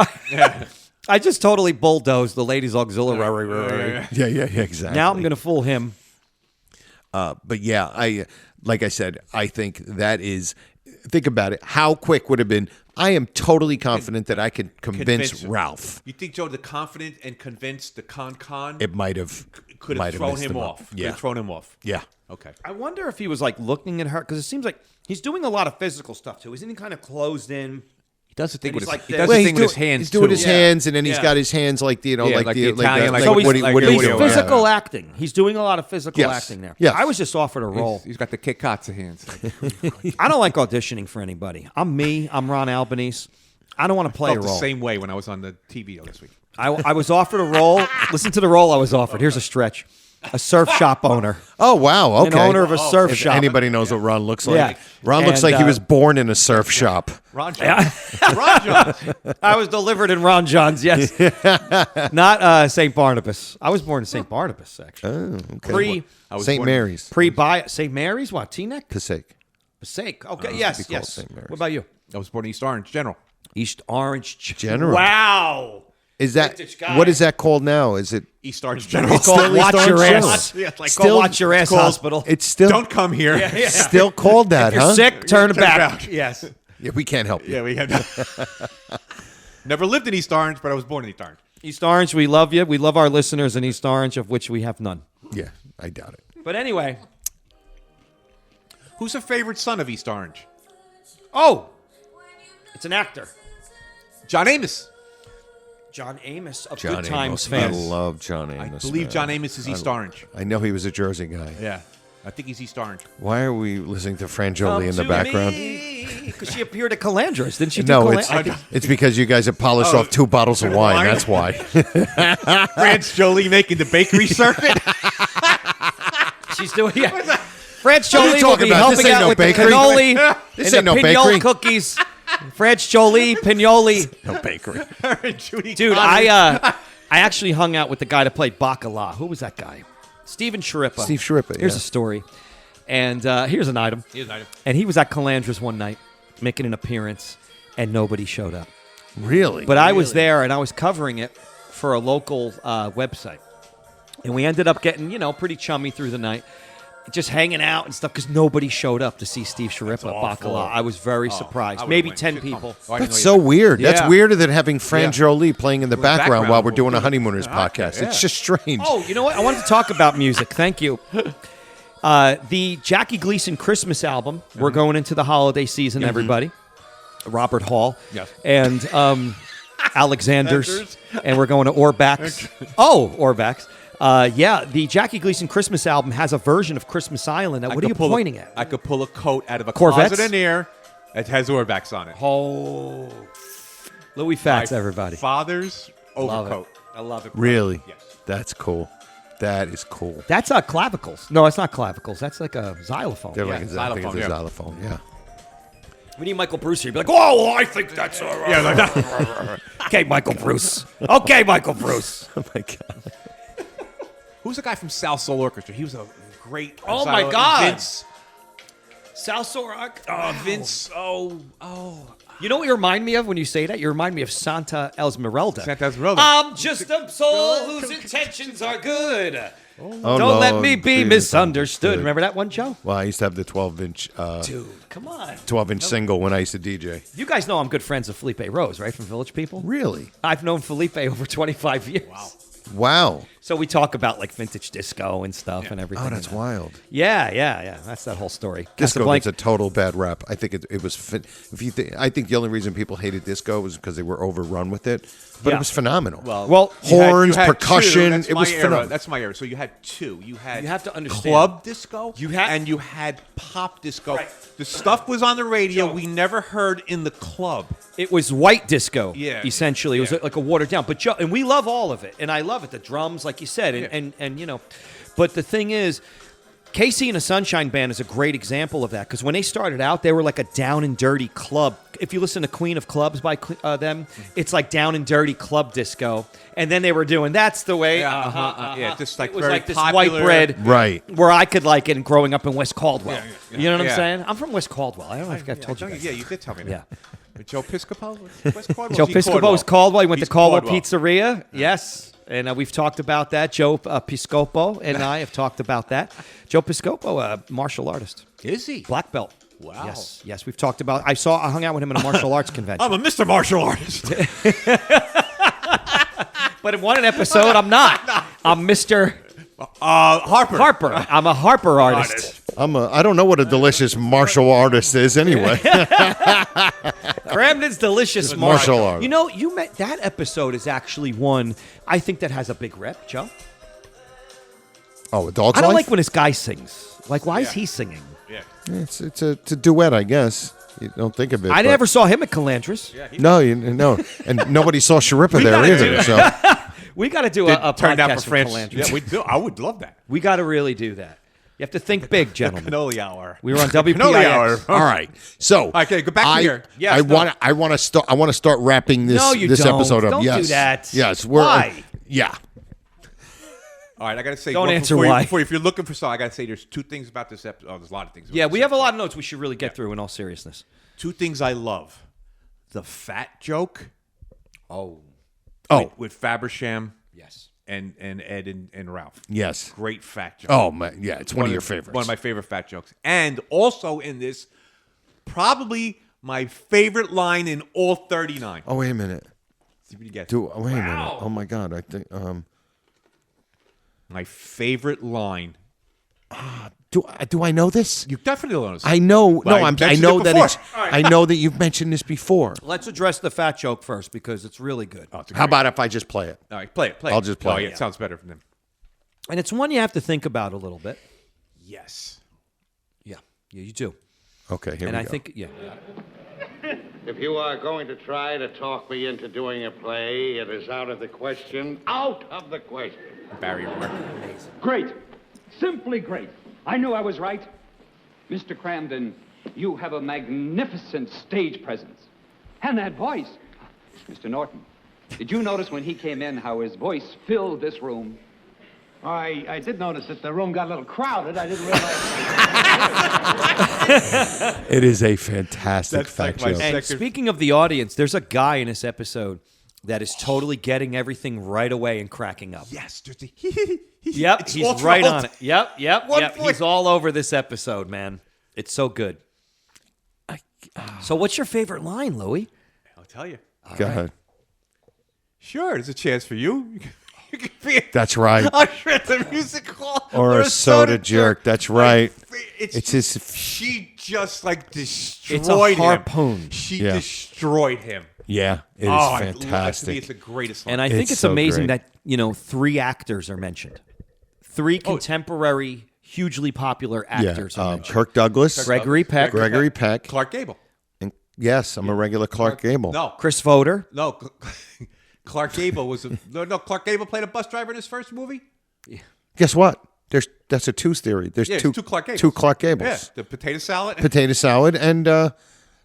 I just totally bulldozed the ladies' auxiliary. Yeah, exactly. Now I'm going to fool him. But yeah, like I said, I think that is. Think about it. How quick would have been? I am totally confident that I could convince him. Ralph. You think Joe, the confident and convinced, the con? It might have thrown messed him up. off. Could Yeah, have thrown him off. yeah. Okay. I wonder if he was like looking at her because it seems like he's doing a lot of physical stuff too. Isn't he kind of closed in? He does the thing And with he's his. like He this. does Well, the thing with his hands. He's doing too. his hands, and then he's Yeah. got his hands like the Yeah, like the like Italian, like So he's, Woody- Woody he's Woody. physical acting. He's doing a lot of physical Yes. acting there. Yes. I was just offered a role. He's got the Kit Kats hands. I don't like auditioning for anybody. I'm me. I'm Ron Albanese. I don't want to play a felt role. the same way when I was on the TV this week. I was offered a role. Listen to the role I was offered. Here's a stretch. A surf shop owner. Oh, wow. Okay. An owner of a surf if shop. Anybody knows what Ron looks like. Yeah. Ron looks And, like he was born in a surf shop. Ron John's. Ron John's. I was delivered in Ron John's, yes. Not St. Barnabas. I was born in St. Barnabas, actually. Oh, okay. St. Mary's. St. Mary's, what? Teaneck? Passaic. Passaic. Okay, yes. St. Mary's. What about you? I was born in East Orange General. East Orange General. Wow. Is that Vintage guy. what is that called now? Is it East Orange General. It's called East Watch Orange Your General. Ass. Yeah, it's like Still Watch Your Ass called- Hospital. It's still Don't come here. still called that, If you're huh? sick, turn Turn back. back. Yes. Yeah, we can't help you. Yeah, we have. Never lived in East Orange, but I was born in East Orange. East Orange, we love you. We love our listeners in East Orange, of which we have none. Yeah, I doubt it. But anyway. Who's a favorite son of East Orange? Oh, it's an actor. John Amos. John Amos of John Good Times Amos. fame. I love John Amos. I believe man. John Amos is East Orange. I know he was a Jersey guy. Yeah. I think he's East Orange. Why are we listening to Fran Jolie in the background? Because she appeared at Calandras, didn't she? No, do it's because you guys have polished off 2 bottles of wine. That's why. France Jolie making the bakery circuit. She's doing. Yeah. France What are you Jolie will talking be about? This helping ain't out no with bakery. the cannoli This and ain't the no pignole bakery. cookies. France Jolie, Pignoli. No bakery. Dude, I actually hung out with the guy that played Bacala. Who was that guy? Stephen Sharippa. Steve Sharippa, Here's yeah. a story. And here's an item. And he was at Calandras one night making an appearance, and nobody showed up. Really? But I was there, and I was covering it for a local website. And we ended up getting, pretty chummy through the night, just hanging out and stuff, because nobody showed up to see Steve Sharippa at Bacala. I was very surprised. Maybe 10 people. That's so weird. That's Yeah. weirder than having Fran Jolie playing in the background while we're doing a Yeah. Honeymooners podcast. It's just strange. Oh, you know what? I wanted to talk about music. Thank you. The Jackie Gleason Christmas album. We're going into the holiday season, everybody. Robert Hall. Yes. And Alexander's. And we're going to Orbach's. Oh, Orbach's. Yeah, the Jackie Gleason Christmas album has a version of Christmas Island. Now, what are you pointing at? I could pull a coat out of a Corvettes? closet in here that has Orbach's on it. Oh. Louis Fats, everybody. Father's Love overcoat. it. I love it. Really? Yes. That's cool. That is cool. That's clavicles. No, it's not clavicles. That's like a xylophone. They're Yeah, like xylophone, it's a yeah. xylophone, yeah. We need Michael Bruce here. You'd be like, oh, I think that's all right. Okay, Michael Bruce. Okay, Michael Bruce. Oh, my God. Who's the guy from South Soul Orchestra? He was a great. Oh, my God. Vince. South Sorak. Vince. Oh. You know what you remind me of when you say that? You remind me of Santa Esmeralda. Santa Esmeralda. I'm just a soul whose intentions are good. Oh, Don't let me be misunderstood. Remember that one, Joe? Well, I used to have the 12-inch Dude, come on. 12-inch single when I used to DJ. You guys know I'm good friends with Felipe Rose, right, from Village People? Really? I've known Felipe over 25 years. Wow. So we talk about like vintage disco and stuff and everything. Oh, that's wild. Yeah. That's that whole story. Disco Casablanca- gets a total bad rap. I think it was. I think the only reason people hated disco was because they were overrun with it. But Yeah. it was phenomenal. Well, horns, you had percussion. two. That's It my was era. phenomenal. That's my era. So you had two. You have to understand. club disco. You had- and you had pop disco. Right. The stuff was on the radio. We never heard in the club. It was white disco, Yeah. essentially. It was like a watered down. But Joe, and we love all of it, and I love it. The drums, like you said, and you know. But the thing is, Casey and the Sunshine Band is a great example of that, because when they started out, they were like a down and dirty club. If you listen to Queen of Clubs by them, it's like down and dirty club disco. And then they were doing That's the Way. Yeah, just like it was very like this popular. white bread, Right. Where I could like it. And growing up in West Caldwell, you know what I'm Yeah. saying? I'm from West Caldwell. I don't know if I told you guys. Yeah, you did tell me that. Yeah. Joe Piscopo? West Caldwell? Joe Piscopo was Caldwell. He went He's to Caldwell Caldwell. Pizzeria. Yes. And we've talked about that. Joe Piscopo and I have talked about that. Joe Piscopo, a martial artist. Is he? Black belt. Wow. Yes, we've talked about I hung out with him at a martial arts convention. I'm a Mr. Martial Artist. But in one episode, I'm not. I'm Mr. Harper. I'm a Harper artist. I don't know what a delicious martial artist is anyway. Cramden's delicious Martial art. You know, that episode is actually one I think that has a big rep, Joe. Oh, a dog's I don't life? like when this guy sings. Like, why is he singing? Yeah. It's a duet, I guess. You don't think of it. I but- never saw him at Calantris. No, and nobody saw Sharippa there either. So We got to do a Turned out podcast for with France. Calantris. Yeah, we do. I would love that. We got to really do that. You have to think big, gentlemen. Cannoli hour. We were on Cannoli hour. WPIX. all right. So Okay, go back to here. Yes, I want to start wrapping this No, you this don't. episode up. Don't yes. do that. Yes. We're, Why? Yeah. All right, I got to say. Don't answer before why. if you're looking for something, I got to say there's two things about this episode. Oh, there's a lot of things. About Yeah, this we have a episode. lot of notes we should really get through in all seriousness. Two things I love: the fat joke. Oh. With Fabersham. Yes. And Ed and Ralph. Yes. Great fat joke. Oh man, yeah, it's one of your favorites. One of my favorite fat jokes. And also in this, probably my favorite line in all 39. Oh wait a minute. See what you get. Wait a minute. Oh my God, I think. My favorite line. Do I know this? You definitely know this. I know. But No, I mentioned know it that before. it's. I know that you've mentioned this before. Let's address the fat joke first because it's really good. Oh, it's a How great- about if I just play it? All right, play it. I'll just play Oh, it. yeah, it sounds better from them. And it's one you have to think about a little bit. Yes. Yeah, you do. Okay, here And we I go. think, If you are going to try to talk me into doing a play, it is out of the question. Out of the question. Barry Moore. Great. Simply great. I knew I was right. Mr. Cramden, you have a magnificent stage presence. And that voice. Mr. Norton, did you notice when he came in how his voice filled this room? I did notice that the room got a little crowded. I didn't realize. It is a fantastic That's like fact my joke. And speaking of the audience, there's a guy in this episode that is totally getting everything right away and cracking up. Yes. There's a Yep, It's he's all right throughout. on it. Yep. One point. He's all over this episode, man. It's so good. So what's your favorite line, Louie? I'll tell you. Go ahead. Sure, there's a chance for you. You could be That's right. usher at the music hall. Or a soda jerk. That's right. It's his. She just like destroyed It's a him. harpoon. She Yeah. destroyed him. Yeah, it is To me, fantastic. it's the greatest line. And I think It's it's so amazing great. that, 3 actors are mentioned. 3 contemporary, hugely popular actors are mentioned. Kirk Douglas, Gregory Peck, Gregory Peck. Clark Gable. And yes, I'm a regular Clark Gable. No, Chris Voder. no. Clark Gable was no. Clark Gable played a bus driver in his first movie. Guess what? That's a twos theory. There's Yeah, two it's two Clark Gables. Two Clark Gables. Yeah, the potato salad. Potato salad and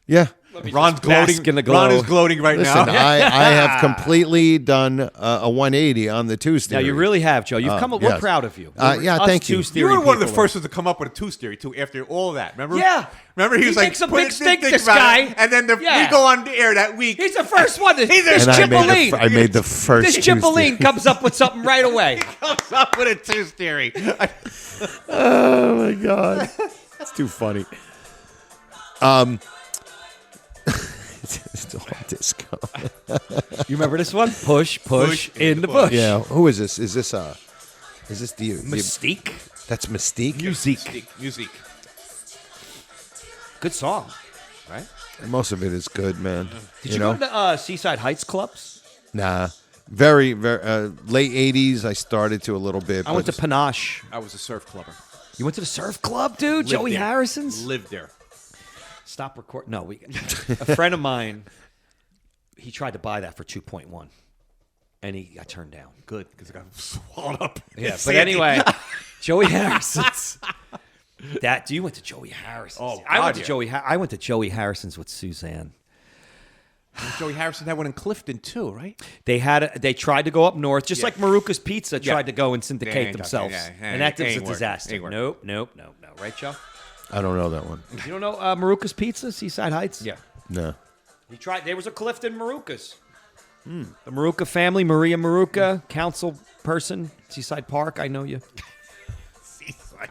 yeah. Ron's bask gloating. in the glow. Ron is gloating right Listen, now. I have completely done a 180 on the twos Now theory. you really have, Joe. You've come up. We're yes. proud of you. Yeah, Us thank you. twos You theory were one of the people first ones to come up with a twos theory too. After all of that, remember? Yeah. Remember, he was like, makes a "Put big it- stink, think this about guy." it. And then Yeah. we go on the air that week. He's the first one. This and I made the first This twos theory. Chippoline comes up with something right away. comes up with a twos theory. Oh my god, it's too funny. It's all disco. You remember this one? Push in the bush. Yeah, who is this? Is this the Mystique. That's Mystique. Music. Good song. Right? Most of it is good, man. Did you go to Seaside Heights clubs? Nah. Very, very late '80s. I started to a little bit. I went to Panache. I was a surf clubber. You went to the surf club, dude? Joey there. Harrison's? Lived there. Stop recording. No, a friend of mine, he tried to buy that for 2.1, and he got turned down. Good, because it got swallowed up. Yeah, but anyway, Joey Harrison's. You went to Joey Harrison's. Oh, I went God, to yeah. I went to Joey Harrison's with Suzanne. Joey Harrison had one in Clifton too, right? They tried to go up north, just Yeah. like Maruca's Pizza Yeah. tried to go and Yeah, syndicate ain't themselves, talking- yeah, and that was a ain't working. disaster. Ain't working. Nope. Right, Joe? I don't know that one. You don't know Maruca's Pizza, Seaside Heights? Yeah. No. He tried. There was a Clifton Maruca's. The Maruca family, Maria Maruca, council person, Seaside Park. I know you.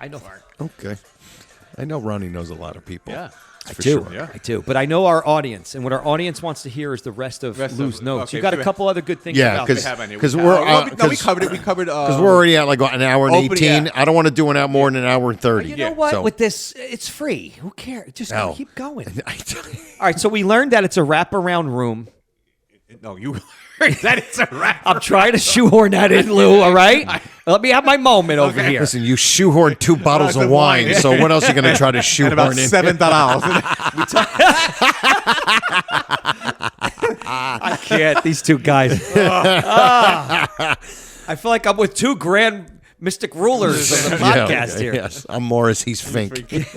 I know. Okay. I know Ronnie knows a lot of people. Yeah. I For do. sure. Yeah. I do. But I know our audience, and what our audience wants to hear is the rest of Lou's notes. okay, You got a so- couple other good things Yeah, about because this. we're we covered it. We covered because we're already at like an hour and Open- 18. yeah. I don't want to do an hour more than an hour and 30. You know what? So- With this, it's free. Who cares? Just No. keep going. I tell you. All right, so we learned that it's a wraparound room. No, you heard that it's a wrap. I'm trying to shoehorn that in, Lou, all right? Let me have my moment over here. Listen, you shoehorned 2 bottles of wine, so what else are you going to try to shoehorn about in? $7. I can't. These two guys. I feel like I'm with 2 grand mystic rulers of the podcast here. Yes, I'm Morris. He's Fink. There's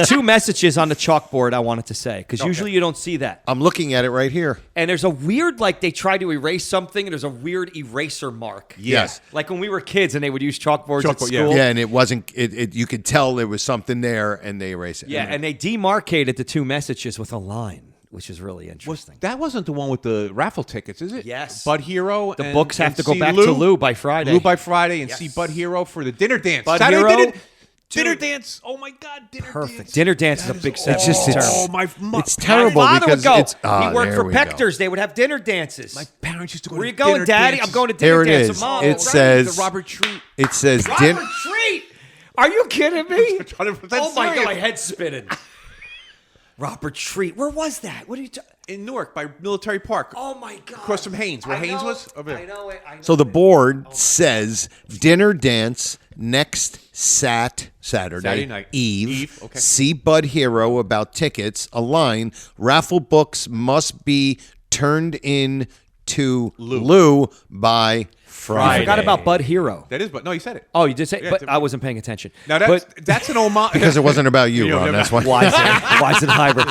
2 messages on the chalkboard I wanted to say, because usually you don't see that. I'm looking at it right here. And there's a weird, like they try to erase something, and there's a weird eraser mark. Yes. Like when we were kids and they would use chalkboards at school. Yeah, and it wasn't, you could tell there was something there, and they erased it. Yeah, and they demarcated the 2 messages with a line, which is really interesting. That wasn't the one with the raffle tickets, is it? Yes. Bud Hero. The books have to go see back to Lou by Friday. Lou by Friday, and see Bud Hero for the dinner dance. Bud Saturday Hero, dinner dance. Oh my God, dinner Perfect. dance. Dinner dance is a big set. It's just, It's terrible My father because would go. it's. He worked there for we go. Pechters. They would have dinner dances. My parents used to go Where to you going, dinner Daddy? dances. I'm going to dinner There it dance. is. Mom, It right? says. The Robert Treat. It says Robert Treat. Are you kidding me? 100% Oh my God, serious. my head's spinning. Robert Treat. Where was that? What are you talking? In Newark by Military Park. Oh my God. Across from Haynes, where Haynes was. Over there. I know it. I know So the it. board says dinner dance next Saturday night. Eve. Okay. See Bud Hero about tickets. A line. Raffle books must be turned in to Lou by Friday. I forgot about Bud Hero. That is, but no, he said it. Oh, you did say, Yeah, but I wasn't paying attention. Now But that's an homage Because it wasn't about you, Ron. That's why. Wise and hybrid.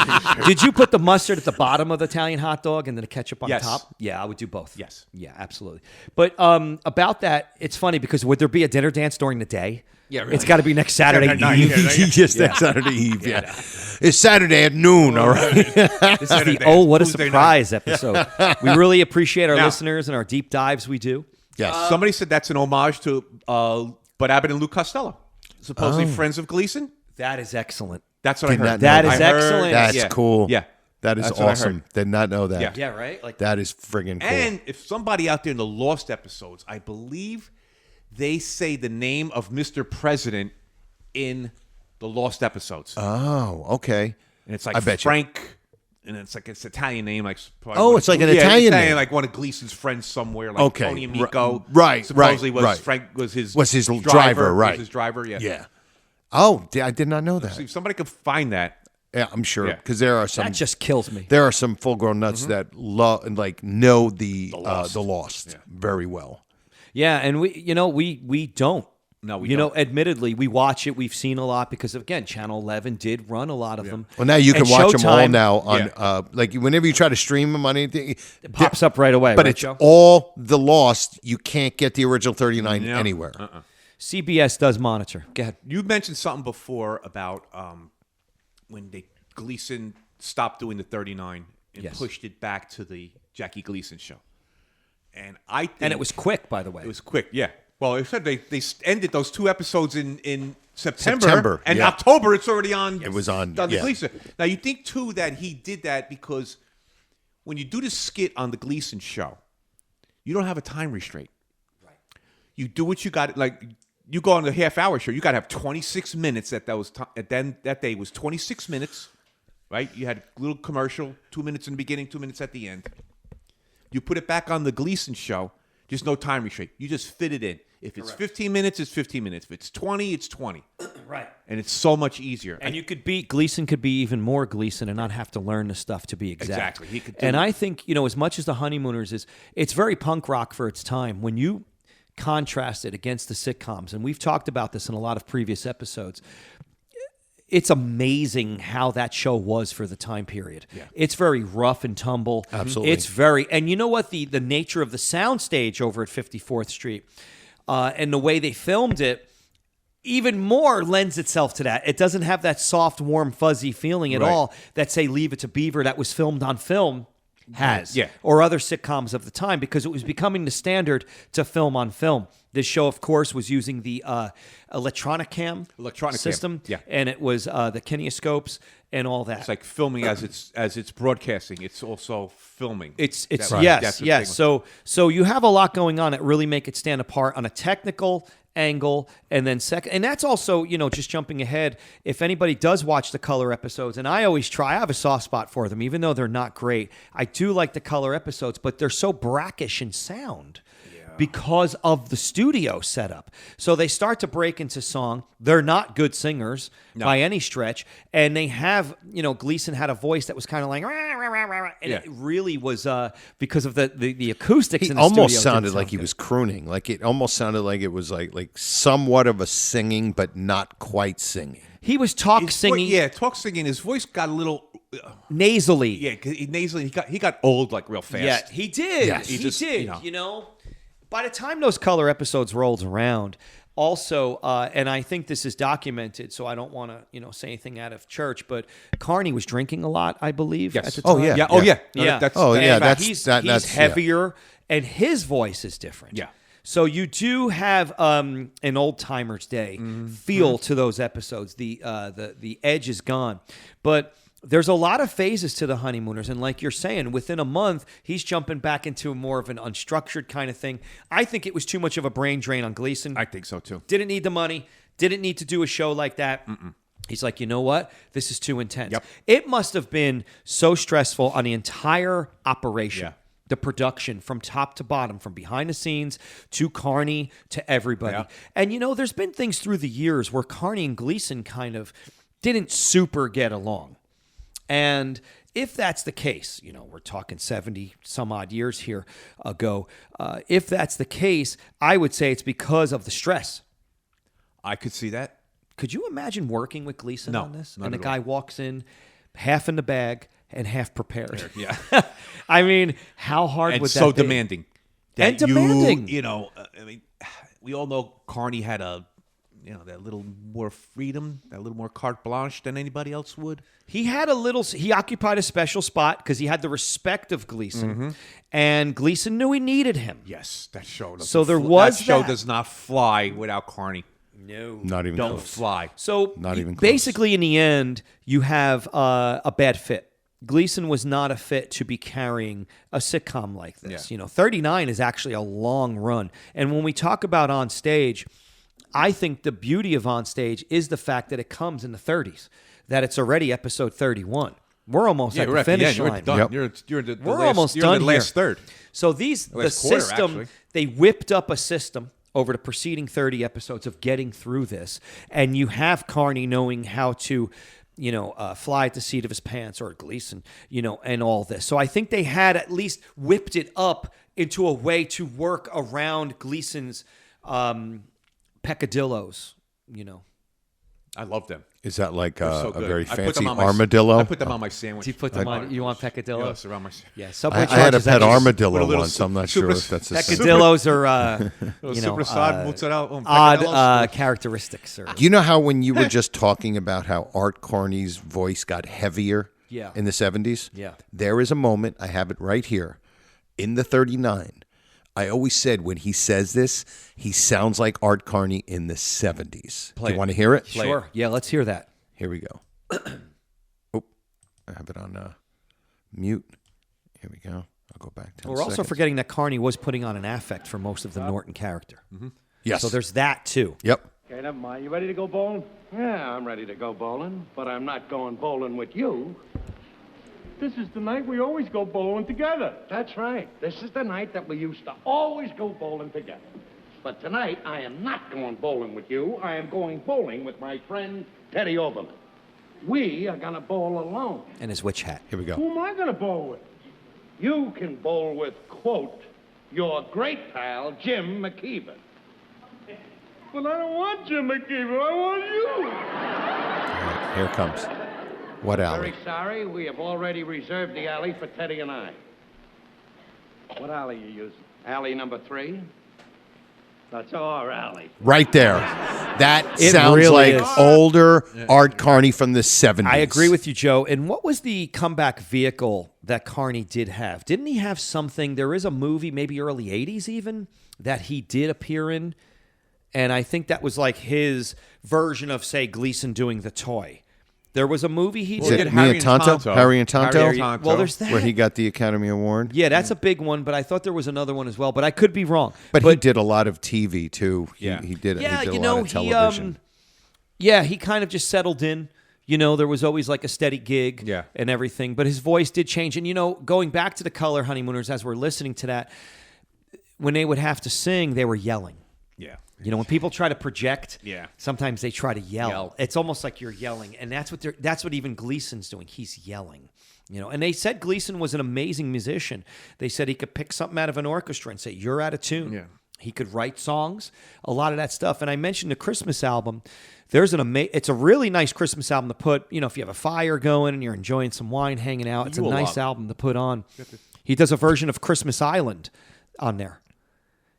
Did you put the mustard at the bottom of the Italian hot dog and then the ketchup on Yes. top? Yeah, I would do both. Yes. Yeah, absolutely. But about that, it's funny because would there be a dinner dance during the day? Yeah, really. It's got to be next Saturday Saturday Eve. night, Just that Saturday Eve, yeah. It's Saturday at noon, all right? This is the What a Surprise episode. We really appreciate our listeners and our deep dives we do. Yes. Somebody said that's an homage to Bud Abbott and Lou Costello, supposedly friends of Gleason. That is excellent. That's what I Did heard. not know That is I heard- excellent. That's yeah. cool. Yeah. That is That's what I awesome. heard. Did not know that. Yeah. Yeah, right? Like That is friggin' cool. And if somebody out there in the Lost episodes, I believe they say the name of Mr. President in the Lost episodes. Oh, okay. And it's like I bet you. Frank, and it's like it's Italian name, like probably Oh, one it's of- like an Italian name. like one of Gleason's friends somewhere, like Okay. Tony Amico. Right, supposedly right, was right. Frank was his driver, right? Was his driver, yeah. Yeah. Oh, I did not know that. See, if somebody could find that. Yeah, I'm sure Yeah. because there are some. that just kills me. There are some full-grown nuts that love and like know the Lost very well. Yeah, and we don't. No, we you don't. know, admittedly, we watch it. We've seen a lot because, again, Channel 11 did run a lot of them. Well, now you can And watch them all Showtime, now on like whenever you try to stream them on anything, It pops up right away. but right, it's Joe? all the Lost. You can't get the original 39 anywhere. CBS does monitor. Go ahead. You mentioned something before about when Gleason stopped doing the 39 and Yes. pushed it back to the Jackie Gleason show. And And it was quick, by the way. It was quick, yeah. Well, it said they ended those 2 episodes in September, September, and yeah. October it's already on. It was on, the yeah. Gleason. Now you think too that he did that because when you do the skit on the Gleason show, you don't have a time restraint. Right. You do what you got. Like you go on the half-hour show, you got to have 26 minutes. That day was 26 minutes. Right. You had a little commercial, 2 minutes in the beginning, 2 minutes at the end. You put it back on the Gleason show. Just no time restraint. You just fit it in. If it's 15 minutes, it's 15 minutes. If it's 20, it's 20. Right. And it's so much easier. And Gleason could be even more Gleason and not have to learn the stuff to be exact. Exactly. He could do and it. I think, as much as the Honeymooners it's very punk rock for its time. When you contrast it against the sitcoms, and we've talked about this in a lot of previous episodes, it's amazing how that show was for the time period. Yeah. It's very rough and tumble. Absolutely. It's very, and you know what? The nature of the soundstage over at 54th Street and the way they filmed it even more lends itself to that. It doesn't have that soft, warm, fuzzy feeling at all that, say, Leave It to Beaver that was filmed on film has. Yeah. Or other sitcoms of the time, because it was becoming the standard to film on film. This show, of course, was using the electronic cam system. Yeah. And it was the kinescopes and all that. It's like filming as it's broadcasting. It's also filming. It's That- yes, that's the yes. thing. So you have a lot going on that really make it stand apart on a technical angle, and then second, and that's also, just jumping ahead, if anybody does watch the color episodes, and I have a soft spot for them, even though they're not great. I do like the color episodes, but they're so brackish in sound. because of the studio setup. So they start to break into song. They're not good singers by any stretch. And they have, Gleason had a voice that was kind of like, rah, rah, rah, rah, and it really was because of the acoustics He in the almost studio sounded didn't like sound he good. was crooning. Like it almost sounded like it was like somewhat of a singing, but not quite singing. He was singing. Talk singing. His voice got a little nasally. Yeah, 'cause nasally. He got old like real fast. Yeah, he did. Yes. He just, did. By the time those color episodes rolled around, also, and I think this is documented, so I don't want to, say anything out of church, but Carney was drinking a lot, I believe, at the time. Oh, yeah. Yeah. Oh yeah. No, Yeah. That's He's heavier, and his voice is different. Yeah. So you do have an old timer's day feel to those episodes. The edge is gone, but there's a lot of phases to the Honeymooners, and like you're saying, within a month he's jumping back into more of an unstructured kind of thing. I think it was too much of a brain drain on Gleason. I think so too. Didn't need the money. Didn't need to do a show like that. He's like, you know what? This is too intense. Yep. It must have been so stressful on the entire operation. Yeah. The production from top to bottom, from behind the scenes to Carney to everybody. Yeah. And, there's been things through the years where Carney and Gleason kind of didn't super get along. And if that's the case, we're talking 70 some odd years here ago. If that's the case, I would say it's because of the stress. I could see that. Could you imagine working with Gleason No, on this? not And the at guy all. walks in half in the bag and half prepared. Yeah. I mean, how hard And would that so be? demanding. And That demanding. I mean, we all know Carney had that little more freedom, that little more carte blanche than anybody else would. He occupied a special spot because he had the respect of Gleason, and Gleason knew he needed him. Yes, that show. So there was that show that. does not fly without Carney. No. Not even Don't close. fly. So Not even close. basically, in the end, you have a bad fit. Gleason was not a fit to be carrying a sitcom like this. 39 is actually a long run. And when we talk about On Stage, I think the beauty of On Stage is the fact that it comes in the 30s, that it's already episode 31. We're almost at we're the at the finish end. line. You're done. Yep. You're the We're last, almost you're done in the last here. third. So the Last quarter, system, actually. they whipped up a system over the preceding 30 episodes of getting through this, and you have Carney knowing how to, fly at the seat of his pants, or Gleason, and all this. So I think they had at least whipped it up into a way to work around Gleason's peccadillos, I love them. Is that like They're so a good. very I put fancy them on my- armadillo? I put them on my sandwich. You put them on. You want peccadillo? Yes, around my. Yeah, I Subway had a charges pet actually- armadillo Put a little once. I'm not super- sure if that's the same. Peccadillos are, Super sad mozzarella. odd characteristics. Or, Do you know how when you were just talking about how Art Carney's voice got heavier Yeah. in the 70s? Yeah. There is a moment, I have it right here, in the 39. I always said when he says this, he sounds like Art Carney in the 70s. Do you want to hear it? Sure. Yeah, let's hear that. Here we go. Oh, I have it on mute. Here we go. I'll go back 10 We're also seconds. forgetting that Carney was putting on an affect for most of the Norton character. Yes. So there's that, too. Yep. Okay, never mind. You ready to go bowling? Yeah, I'm ready to go bowling, but I'm not going bowling with you. This is the night we always go bowling together. That's right. This is the night that we used to always go bowling together. But tonight, I am not going bowling with you. I am going bowling with my friend Teddy Oberman. We are going to bowl alone. And his witch hat. Here we go. Who am I going to bowl with? You can bowl with, quote, your great pal, Jim McKeever. But I don't want Jim McKeever. I want you. All right, here it comes. What alley? Very sorry. We have already reserved the alley for Teddy and I. What alley you using? Alley number 3? That's our alley. Right there. That It sounds really like is. older Art Carney from the 70s. I agree with you, Joe. And what was the comeback vehicle that Carney did have? Didn't he have something? There is a movie, maybe early 80s even, that he did appear in. And I think that was like his version of, say, Gleason doing The Toy. There was a movie he Is did. it Harry and Tonto? Harry and Tonto? Harry and Tonto. Well, there's that. Where he got the Academy Award. Yeah, that's a big one, but I thought there was another one as well. But I could be wrong. But he did a lot of TV, too. Yeah. He did Yeah, a you lot know, of television. he kind of just settled in. There was always like a steady gig and everything. But his voice did change. And, going back to the color Honeymooners, as we're listening to that, when they would have to sing, they were yelling. Yeah. You know, when people try to project, Yeah. sometimes they try to yell. It's almost like you're yelling, and that's what even Gleason's doing. He's yelling. You know, and they said Gleason was an amazing musician. They said he could pick something out of an orchestra and say, "You're out of tune." Yeah. He could write songs, a lot of that stuff. And I mentioned the Christmas album. It's a really nice Christmas album to put, you know, if you have a fire going and you're enjoying some wine, hanging out. It's a nice album to put on. He does a version of Christmas Island on there.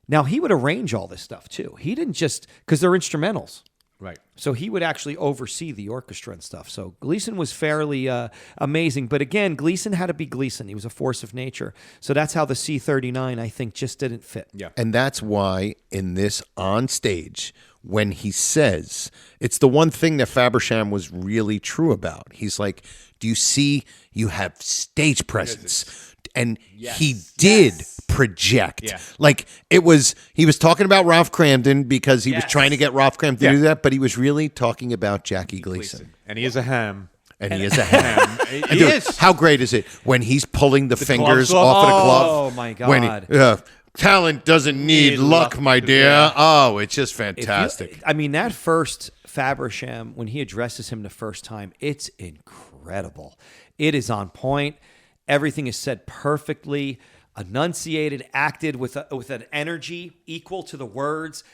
Now, he would arrange all this stuff, too. He didn't just, because they're instrumentals. Right. So he would actually oversee the orchestra and stuff. So Gleason was fairly amazing. But again, Gleason had to be Gleason. He was a force of nature. So that's how the C-39, I think, just didn't fit. Yeah. And that's why in this on stage, when he says, it's the one thing that Fabersham was really true about. He's like, do you see you have stage presence? And he did project. Yeah. Like he was talking about Ralph Cramden because he was trying to get Ralph Cramden to do that, but he was really talking about Jackie Gleason. And he is a ham. And he is a ham. He Dude, is. how great is it when he's pulling the fingers gloves off of the glove? Oh, my God. When talent doesn't need luck, my dear. Yeah. Oh, it's just fantastic. I mean, that first Fabersham, when he addresses him the first time, it's incredible. It is on point. Everything is said perfectly, enunciated, acted with an energy equal to the words.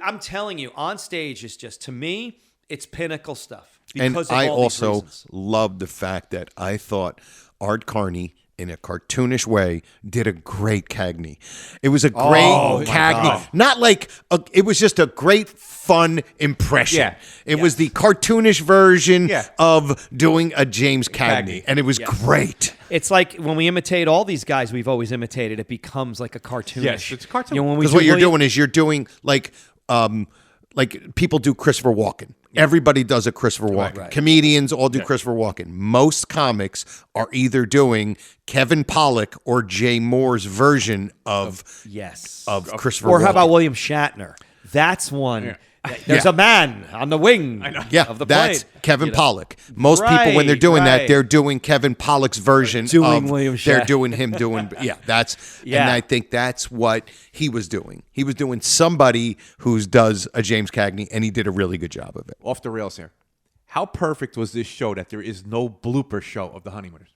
I'm telling you, on stage is just, to me, it's pinnacle stuff. And Because of I all these also reasons. love the fact that I thought Art Carney, in a cartoonish way, did a great Cagney. It was a great Cagney. Not like, it was just a great, fun impression. Yeah. It was the cartoonish version Yeah. of doing a James Cagney. And it was great. It's like when we imitate all these guys we've always imitated, it becomes like a cartoonish. Yes, it's cartoon. You know, when we Because do what you're William- doing is you're doing like people do Christopher Walken. Everybody does a Christopher Walken. Right. Comedians all do Christopher Walken. Most comics are either doing Kevin Pollak or Jay Moore's version of Christopher Or Walken. how about William Shatner? That's one. There's a man on the wing of the plane. That's Kevin Pollak. Most people, when they're doing that, they're doing Kevin Pollak's version Doing of William they're Shatner. doing him doing and I think that's what he was doing. He was doing somebody who does a James Cagney, and he did a really good job of it. Off the rails here. How perfect was this show that there is no blooper show of the Honeymooners?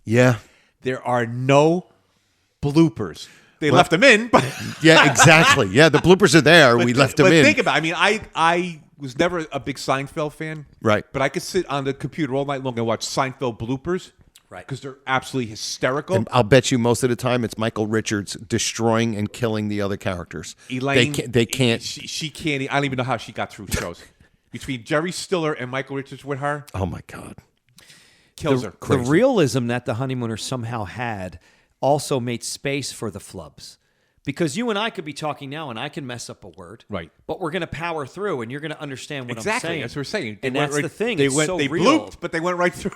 Yeah. There are no bloopers. They left them in, but yeah, exactly. Yeah, the bloopers are there. We left them in. But think about it. I mean, I was never a big Seinfeld fan. Right. But I could sit on the computer all night long and watch Seinfeld bloopers. Right. Because they're absolutely hysterical. And I'll bet you most of the time it's Michael Richards destroying and killing the other characters. Elaine, they can't. She can't. I don't even know how she got through shows. Between Jerry Stiller and Michael Richards with her. Oh, my God. Kills her. The realism that the Honeymooners somehow had also made space for the flubs. Because you and I could be talking now and I can mess up a word. Right. But we're going to power through and you're going to understand what I'm Exactly. saying. That's what we're saying. And that's the thing. They It's went. so They real. blooped, but they went right through.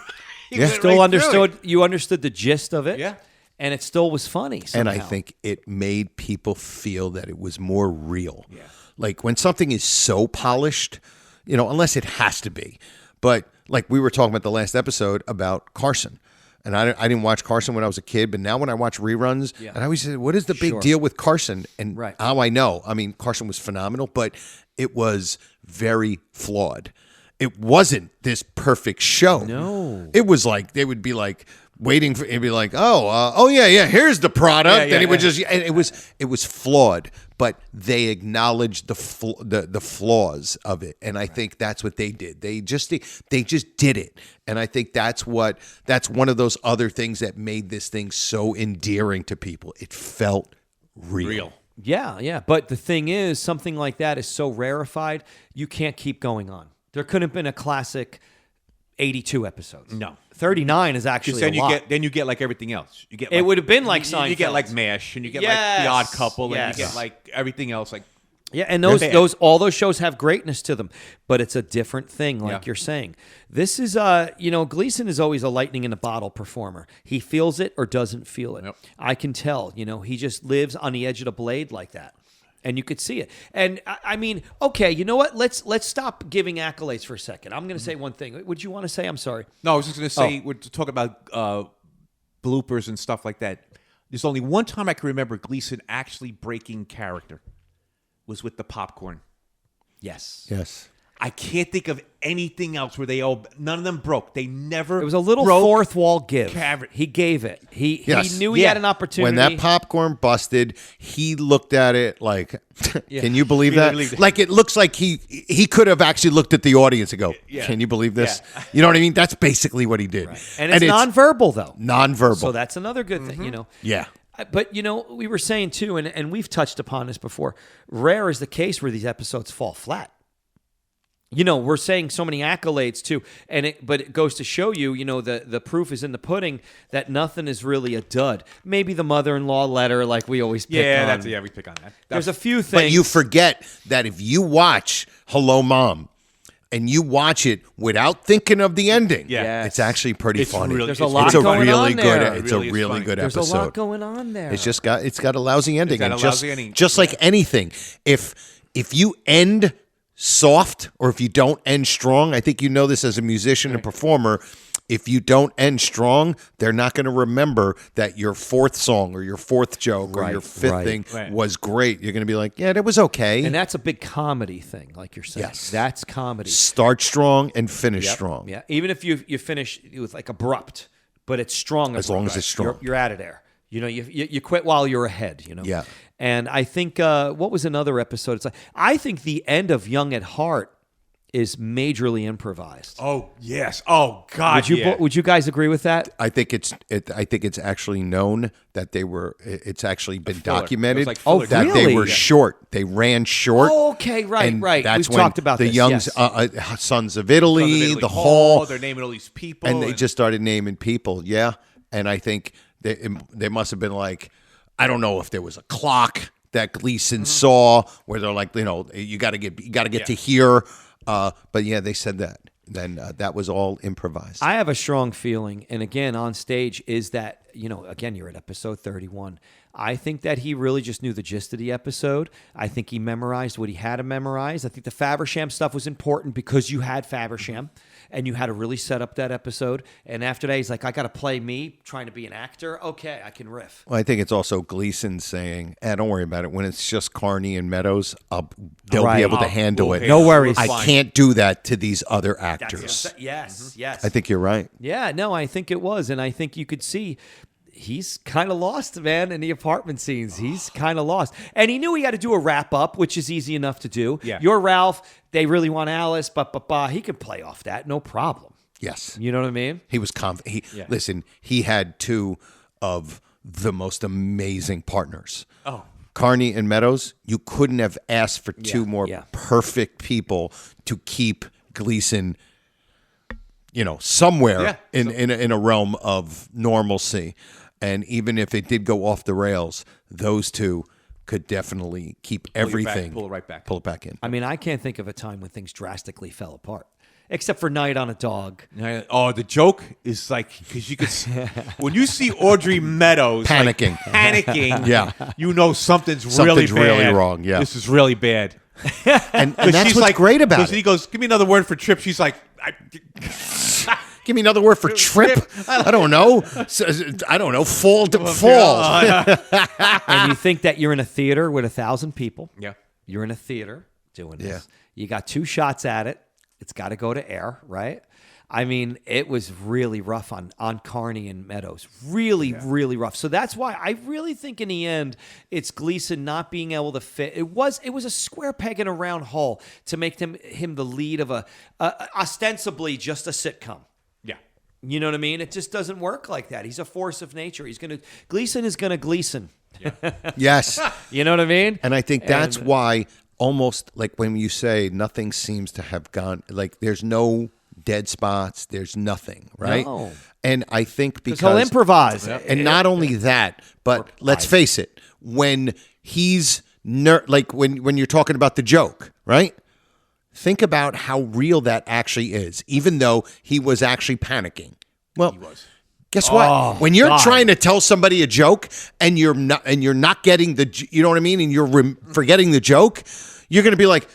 You understood the gist of it. Yeah. And it still was funny somehow. And I think it made people feel that it was more real. Yeah. Like when something is so polished, unless it has to be. But like we were talking about the last episode about Carson. And I didn't watch Carson when I was a kid, but now when I watch reruns, and I always say, what is the big deal with Carson? And how I know. I mean, Carson was phenomenal, but it was very flawed. It wasn't this perfect show. No. It was like, they would be like, waiting for it'd be like, yeah, here's the product, and it would just, and it was flawed, but they acknowledged the flaws of it, and I think that's what they did. They just did it, and I think that's one of those other things that made this thing so endearing to people. It felt real. Yeah. But the thing is, something like that is so rarefied, you can't keep going on. There couldn't have been a classic 82 episodes. No. 39 is actually then a lot. Then you get like everything else. You get it would have been like Seinfeld. You get like MASH, and you get like The Odd Couple, and you get like everything else. Like and all those shows have greatness to them, but it's a different thing, like you're saying. This is Gleason is always a lightning in a bottle performer. He feels it or doesn't feel it. Yep. I can tell. He just lives on the edge of the blade like that. And you could see it. And I mean, okay, you know what? Let's stop giving accolades for a second. I'm going to say one thing. Would you want to say? I'm sorry. No, I was just going to say, we're talking about bloopers and stuff like that. There's only one time I can remember Gleason actually breaking character. Was with the popcorn. Yes. I can't think of anything else where none of them broke. They never. It was a little broke fourth wall give. character. He gave it. He Yes. knew he had an opportunity. When that popcorn busted, he looked at it like, can you believe Really that? believed it. Like, it looks like he could have actually looked at the audience and go, can you believe this? Yeah. You know what I mean? That's basically what he did. and it's nonverbal, though. Nonverbal. So that's another good thing, you know. Yeah. But, you know, we were saying, too, and we've touched upon this before, rare is the case where these episodes fall flat. You know, we're saying so many accolades, too, but it goes to show you, you know, the proof is in the pudding that nothing is really a dud. Maybe the mother-in-law letter, like we always pick on. We pick on that. There's a few things. But you forget that if you watch Hello, Mom, and you watch it without thinking of the ending, it's actually pretty funny. There's a lot going on there. It's a really good episode. There's a lot going on there. It's got a lousy ending. It's got a lousy ending. Just like anything, if you end soft or if you don't end strong, I think you know this as a musician and performer. If you don't end strong, they're not going to remember that your fourth song or your fourth joke or your fifth thing was great. You're going to be like, yeah, that was okay. And that's a big comedy thing, like you're saying. Yes. That's comedy. Start strong and finish strong. Yeah. Even if you finish with like abrupt, but it's strong. As long as it's strong. You're out of there. You know, you quit while you're ahead, you know? Yeah. And I think, what was another episode? It's like, I think the end of Young at Heart is majorly improvised. Oh, yes. Oh, God, Would you guys agree with that? I think it's actually known that they were. It's actually been documented. Like that really? they were short. They ran short. Oh, okay, right. That's We've when talked about the this, young yes. Sons of Italy, the Hall. They're naming all these people, and they just started naming people. Yeah, and I think they must have been like, I don't know if there was a clock that Gleason saw where they're like, you know, you got to get to here. But yeah, they said that. Then that was all improvised. I have a strong feeling, and again, on stage, is that, you know, again, you're at episode 31. I think that he really just knew the gist of the episode. I think he memorized what he had to memorize. I think the Faversham stuff was important because you had Faversham, and you had to really set up that episode. And after that, he's like, I got to play me, trying to be an actor. Okay, I can riff. Well, I think it's also Gleason saying, don't worry about it. When it's just Carney and Meadows, they'll be able to handle it. No worries. I can't do that to these other actors. Yes. I think you're right. Yeah, no, I think it was. And I think you could see he's kind of lost, man, in the apartment scenes. He's kind of lost. And he knew he had to do a wrap-up, which is easy enough to do. Yeah. You're Ralph. They really want Alice. He could play off that. No problem. Yes. You know what I mean? He was confident. Listen, he had two of the most amazing partners. Oh. Carney and Meadows, you couldn't have asked for two more perfect people to keep Gleason, you know, somewhere in a realm of normalcy. And even if it did go off the rails, those two could definitely keep everything. Pull it right back. Pull it back in. I mean, I can't think of a time when things drastically fell apart. Except for Night on a Dog. Oh, the joke is like, because you could, when you see Audrey Meadows panicking, yeah, you know something's really wrong. Yeah, this is really bad. and that's what's great about it. He goes, give me another word for trip. She's like, give me another word for trip. I don't know. Fall to fall. And you think that you're in a theater with 1,000 people. Yeah, you're in a theater doing this. You got 2 shots at it. It's got to go to air, right? I mean, it was really rough on Carney and Meadows. Really rough. So that's why I really think in the end, it's Gleason not being able to fit. It was a square peg in a round hole to make him the lead of a ostensibly just a sitcom. Yeah. You know what I mean? It just doesn't work like that. He's a force of nature. Gleason is going to Gleason. Yeah. Yes. You know what I mean? And I think that's why almost like when you say nothing seems to have gone, like there's no dead spots, there's nothing, right? No. And I think because he'll improvise. And not only that, but let's face it, when he's like when you're talking about the joke, right? Think about how real that actually is, even though he was actually panicking. Well, he was. Guess what? When you're trying to tell somebody a joke and you're not getting the, you know what I mean, and you're forgetting the joke, you're going to be like,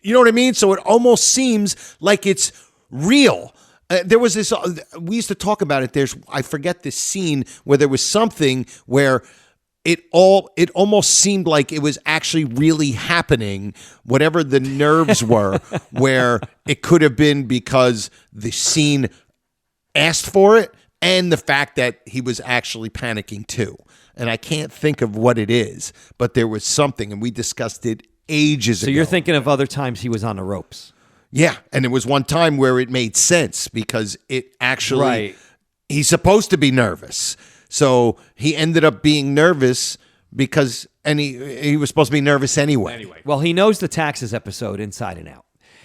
you know what I mean? So it almost seems like it's real. There was this. We used to talk about it. I forget this scene where there was something where it almost seemed like it was actually really happening. Whatever the nerves were, where it could have been because the scene asked for it, and the fact that he was actually panicking too. And I can't think of what it is, but there was something, and we discussed it ages ago. So you're thinking of other times he was on the ropes. Yeah, and there was one time where it made sense because it actually, Right. He's supposed to be nervous. So he ended up being nervous because, and he was supposed to be nervous anyway. Well, he knows the taxes episode inside and out.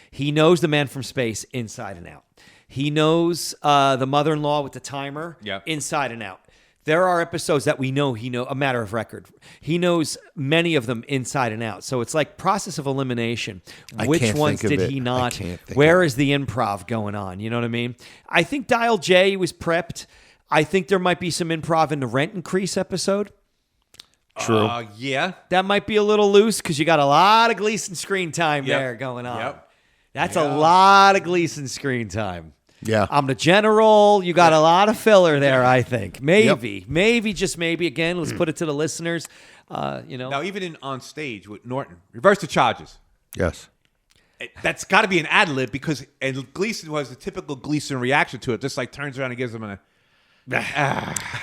He knows the Man from Space inside and out. He knows the mother-in-law with the timer inside and out. There are episodes that we know a matter of record. He knows many of them inside and out. So it's like process of elimination. Which ones did he not? Where is the improv going on? You know what I mean? I think Dial J was prepped. I think there might be some improv in the rent increase episode. True. Yeah. That might be a little loose because you got a lot of Gleason screen time there going on. Yep. That's a lot of Gleason screen time. Yeah. I'm the general. You got a lot of filler there, I think. Maybe, just maybe. Again, let's put it to the listeners. Now, even on stage with Norton, reverse the charges. Yes. That's got to be an ad lib because Gleason was the typical Gleason reaction to it. Just like turns around and gives him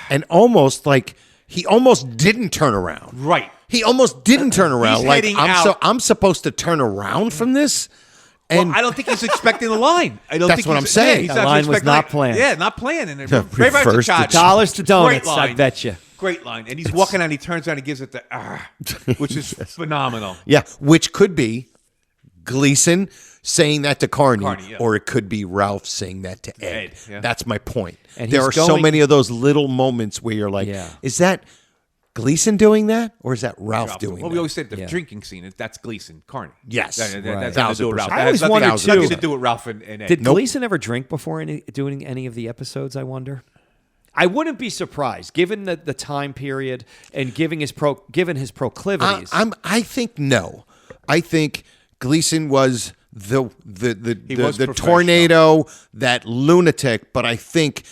and almost like he almost didn't turn around. Right. He almost didn't turn around. He's like heading out. I'm supposed to turn around from this. And I don't think he's expecting the line. That's what I'm saying. The line was not planned. Yeah, not planned. And reverse the charge. Dollars to donuts, Great line. I bet you. Great line. And he's walking out and he turns around and gives it the which is phenomenal. Yeah, which could be Gleason saying that to Carney, or it could be Ralph saying that to Ed. Yeah. That's my point. And there are so many of those little moments where you're like, is that Gleason doing that, or is that Ralph doing that? Well, we always said the drinking scene, that's Gleason, Carney. Yes. That's Right. nothing to do with Ralph. I always That has wondered, nothing too. to do with Ralph and Ed. Did Gleason ever drink before doing any of the episodes, I wonder? I wouldn't be surprised, given the time period and given his proclivities. I think no. I think Gleason was the tornado, that lunatic, but I think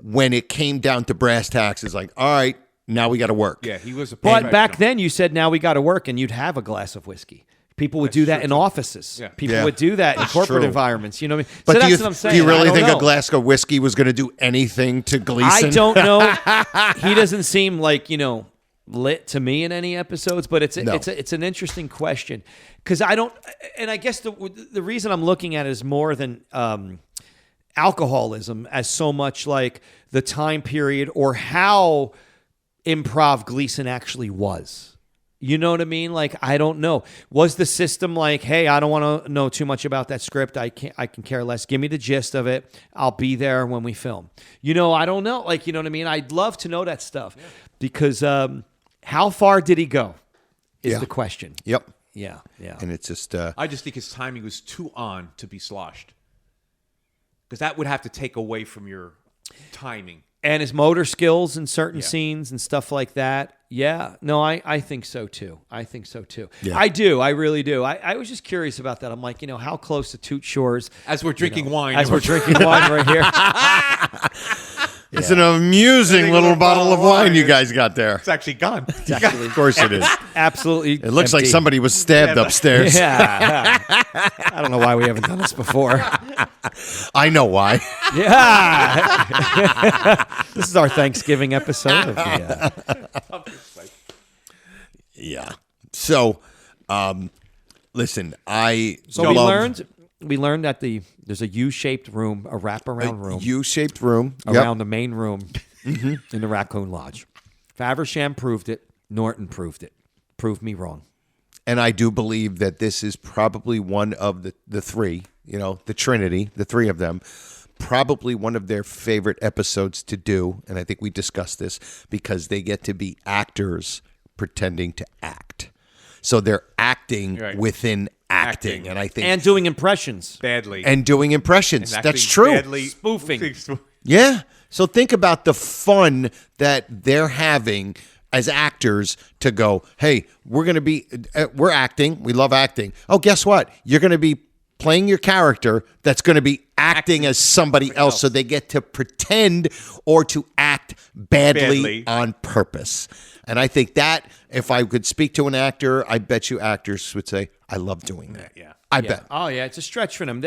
when it came down to brass tacks, it's like, all right, now we got to work. Yeah, he was a But back then, you said, now we got to work, and you'd have a glass of whiskey. People would do that in offices. Yeah. People would do that in corporate environments. You know what I mean? But so do that's what I'm saying. Do you really think know. a glass of whiskey was going to do anything to Gleason? I don't know. He doesn't seem like, lit to me in any episodes, but it's an interesting question because I don't, and I guess the reason I'm looking at it is more than alcoholism as so much like the time period or how improv Gleason actually was. You know what I mean? Like, I don't know. Was the system like, hey, I don't want to know too much about that script. I can care less. Give me the gist of it. I'll be there when we film. I don't know. Like, you know what I mean? I'd love to know that stuff because how far did he go is the question. Yep. Yeah. And it's just... I just think his timing was too on to be sloshed. Because that would have to take away from your timing. And his motor skills in certain scenes and stuff like that. Yeah. No, I think so too. Yeah. I do. I really do. I was just curious about that. I'm like, how close to Toot Shores. As we're drinking wine. As we're drinking wine right here. It's an amusing little bottle of wine you guys got there. It's actually gone. Of course it is. Absolutely. It looks like somebody was stabbed upstairs. Yeah. I don't know why we haven't done this before. I know why. Yeah. This is our Thanksgiving episode of the... Yeah. So, listen, we learned that there's a U-shaped room, a wraparound room. U-shaped room. Around the main room in the Raccoon Lodge. Faversham proved it. Norton proved it. Proved me wrong. And I do believe that this is probably one of the three, the Trinity, the three of them, probably one of their favorite episodes to do. And I think we discussed this because they get to be actors pretending to act. So they're acting within acting. And I think... And doing impressions. Badly. And doing impressions. That's true. Badly. Spoofing. Yeah. So think about the fun that they're having as actors to go, hey, we're acting. We love acting. Oh, guess what? You're going to be playing your character that's going to be acting as somebody else, so they get to pretend or to act badly on purpose. And I think that if I could speak to an actor, I bet you actors would say, I love doing that. Yeah. I bet. Oh, yeah, it's a stretch for them.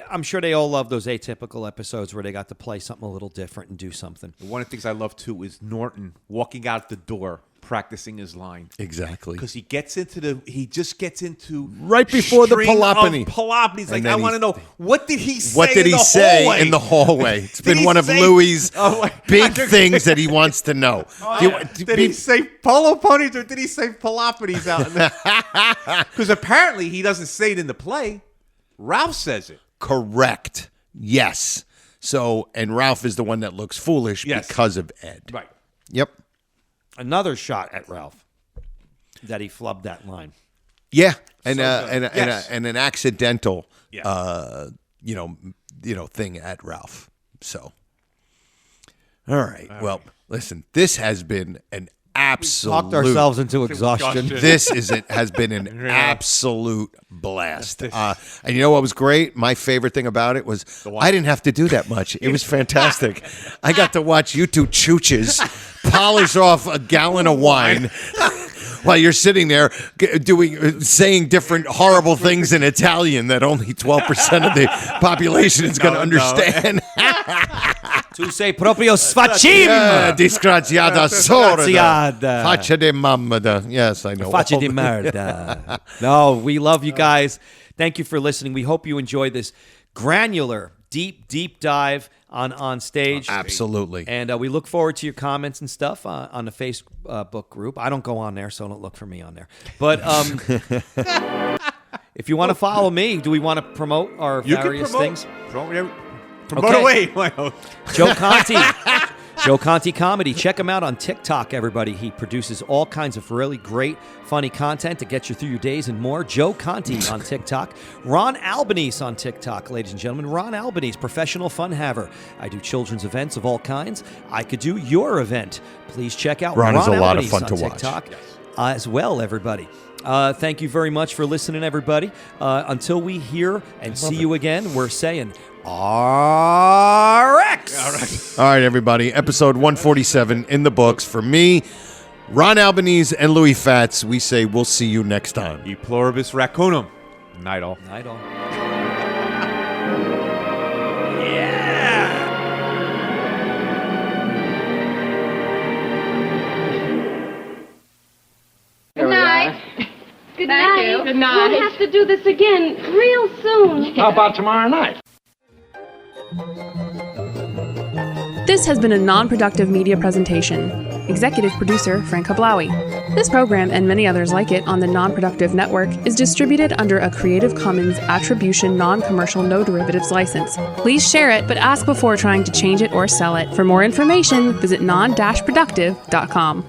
I'm sure they all love those atypical episodes where they got to play something a little different and do something. One of the things I love, too, is Norton walking out the door, practicing his line. Exactly. Because he just gets into right before the Palopany. He's like, I want to know, what did he say in the hallway? It's been one of Louis' big things that he wants to know. Did he say polo ponies or did he say Palopanies out? Because apparently he doesn't say it in the play. Ralph says it. Correct. Yes. So, and Ralph is the one that looks foolish because of Ed. Right. Yep. Another shot at Ralph that he flubbed that line. Yeah, and an accidental, thing at Ralph. So, all right. Well, listen, this has been an absolute. We talked ourselves into exhaustion. This has been an absolute blast. And you know what was great? My favorite thing about it was I didn't have to do that much. It was fantastic. I got to watch you two chooches polish off a gallon of wine while you're sitting there saying different horrible things in Italian that only 12% of the population is going to understand. Tu sei proprio sfacim! Disgraziata sorda. Faccia di mamma. Yes, I know. Faccia di merda. No, we love you guys. Thank you for listening. We hope you enjoy this granular, deep dive on stage. Absolutely. And we look forward to your comments and stuff on the Facebook group. I don't go on there, so don't look for me on there. But if you want to follow me, do we want to promote our various things? Promote away. Joe Conti. Joe Conti Comedy. Check him out on TikTok, everybody. He produces all kinds of really great, funny content to get you through your days and more. Joe Conti on TikTok. Ron Albanese on TikTok, ladies and gentlemen. Ron Albanese, professional fun haver. I do children's events of all kinds. I could do your event. Please check out Ron is a lot of Albanese fun on to TikTok watch. As well, everybody. Thank you very much for listening, everybody. Until we hear and see you again, we're saying RX. All right, everybody. Episode 147 in the books. For me, Ron Albanese, and Louis Fatz, we say we'll see you next time. E pluribus raccoonum. Night all. Night all. Good night. Good Thank night. you. Good night. We'll have to do this again real soon. How about tomorrow night? This has been a non-productive media presentation. Executive producer Frank Hablawi. This program and many others like it on the Non-Productive Network is distributed under a Creative Commons Attribution Non-Commercial No Derivatives license. Please share it, but ask before trying to change it or sell it. For more information, visit non-productive.com.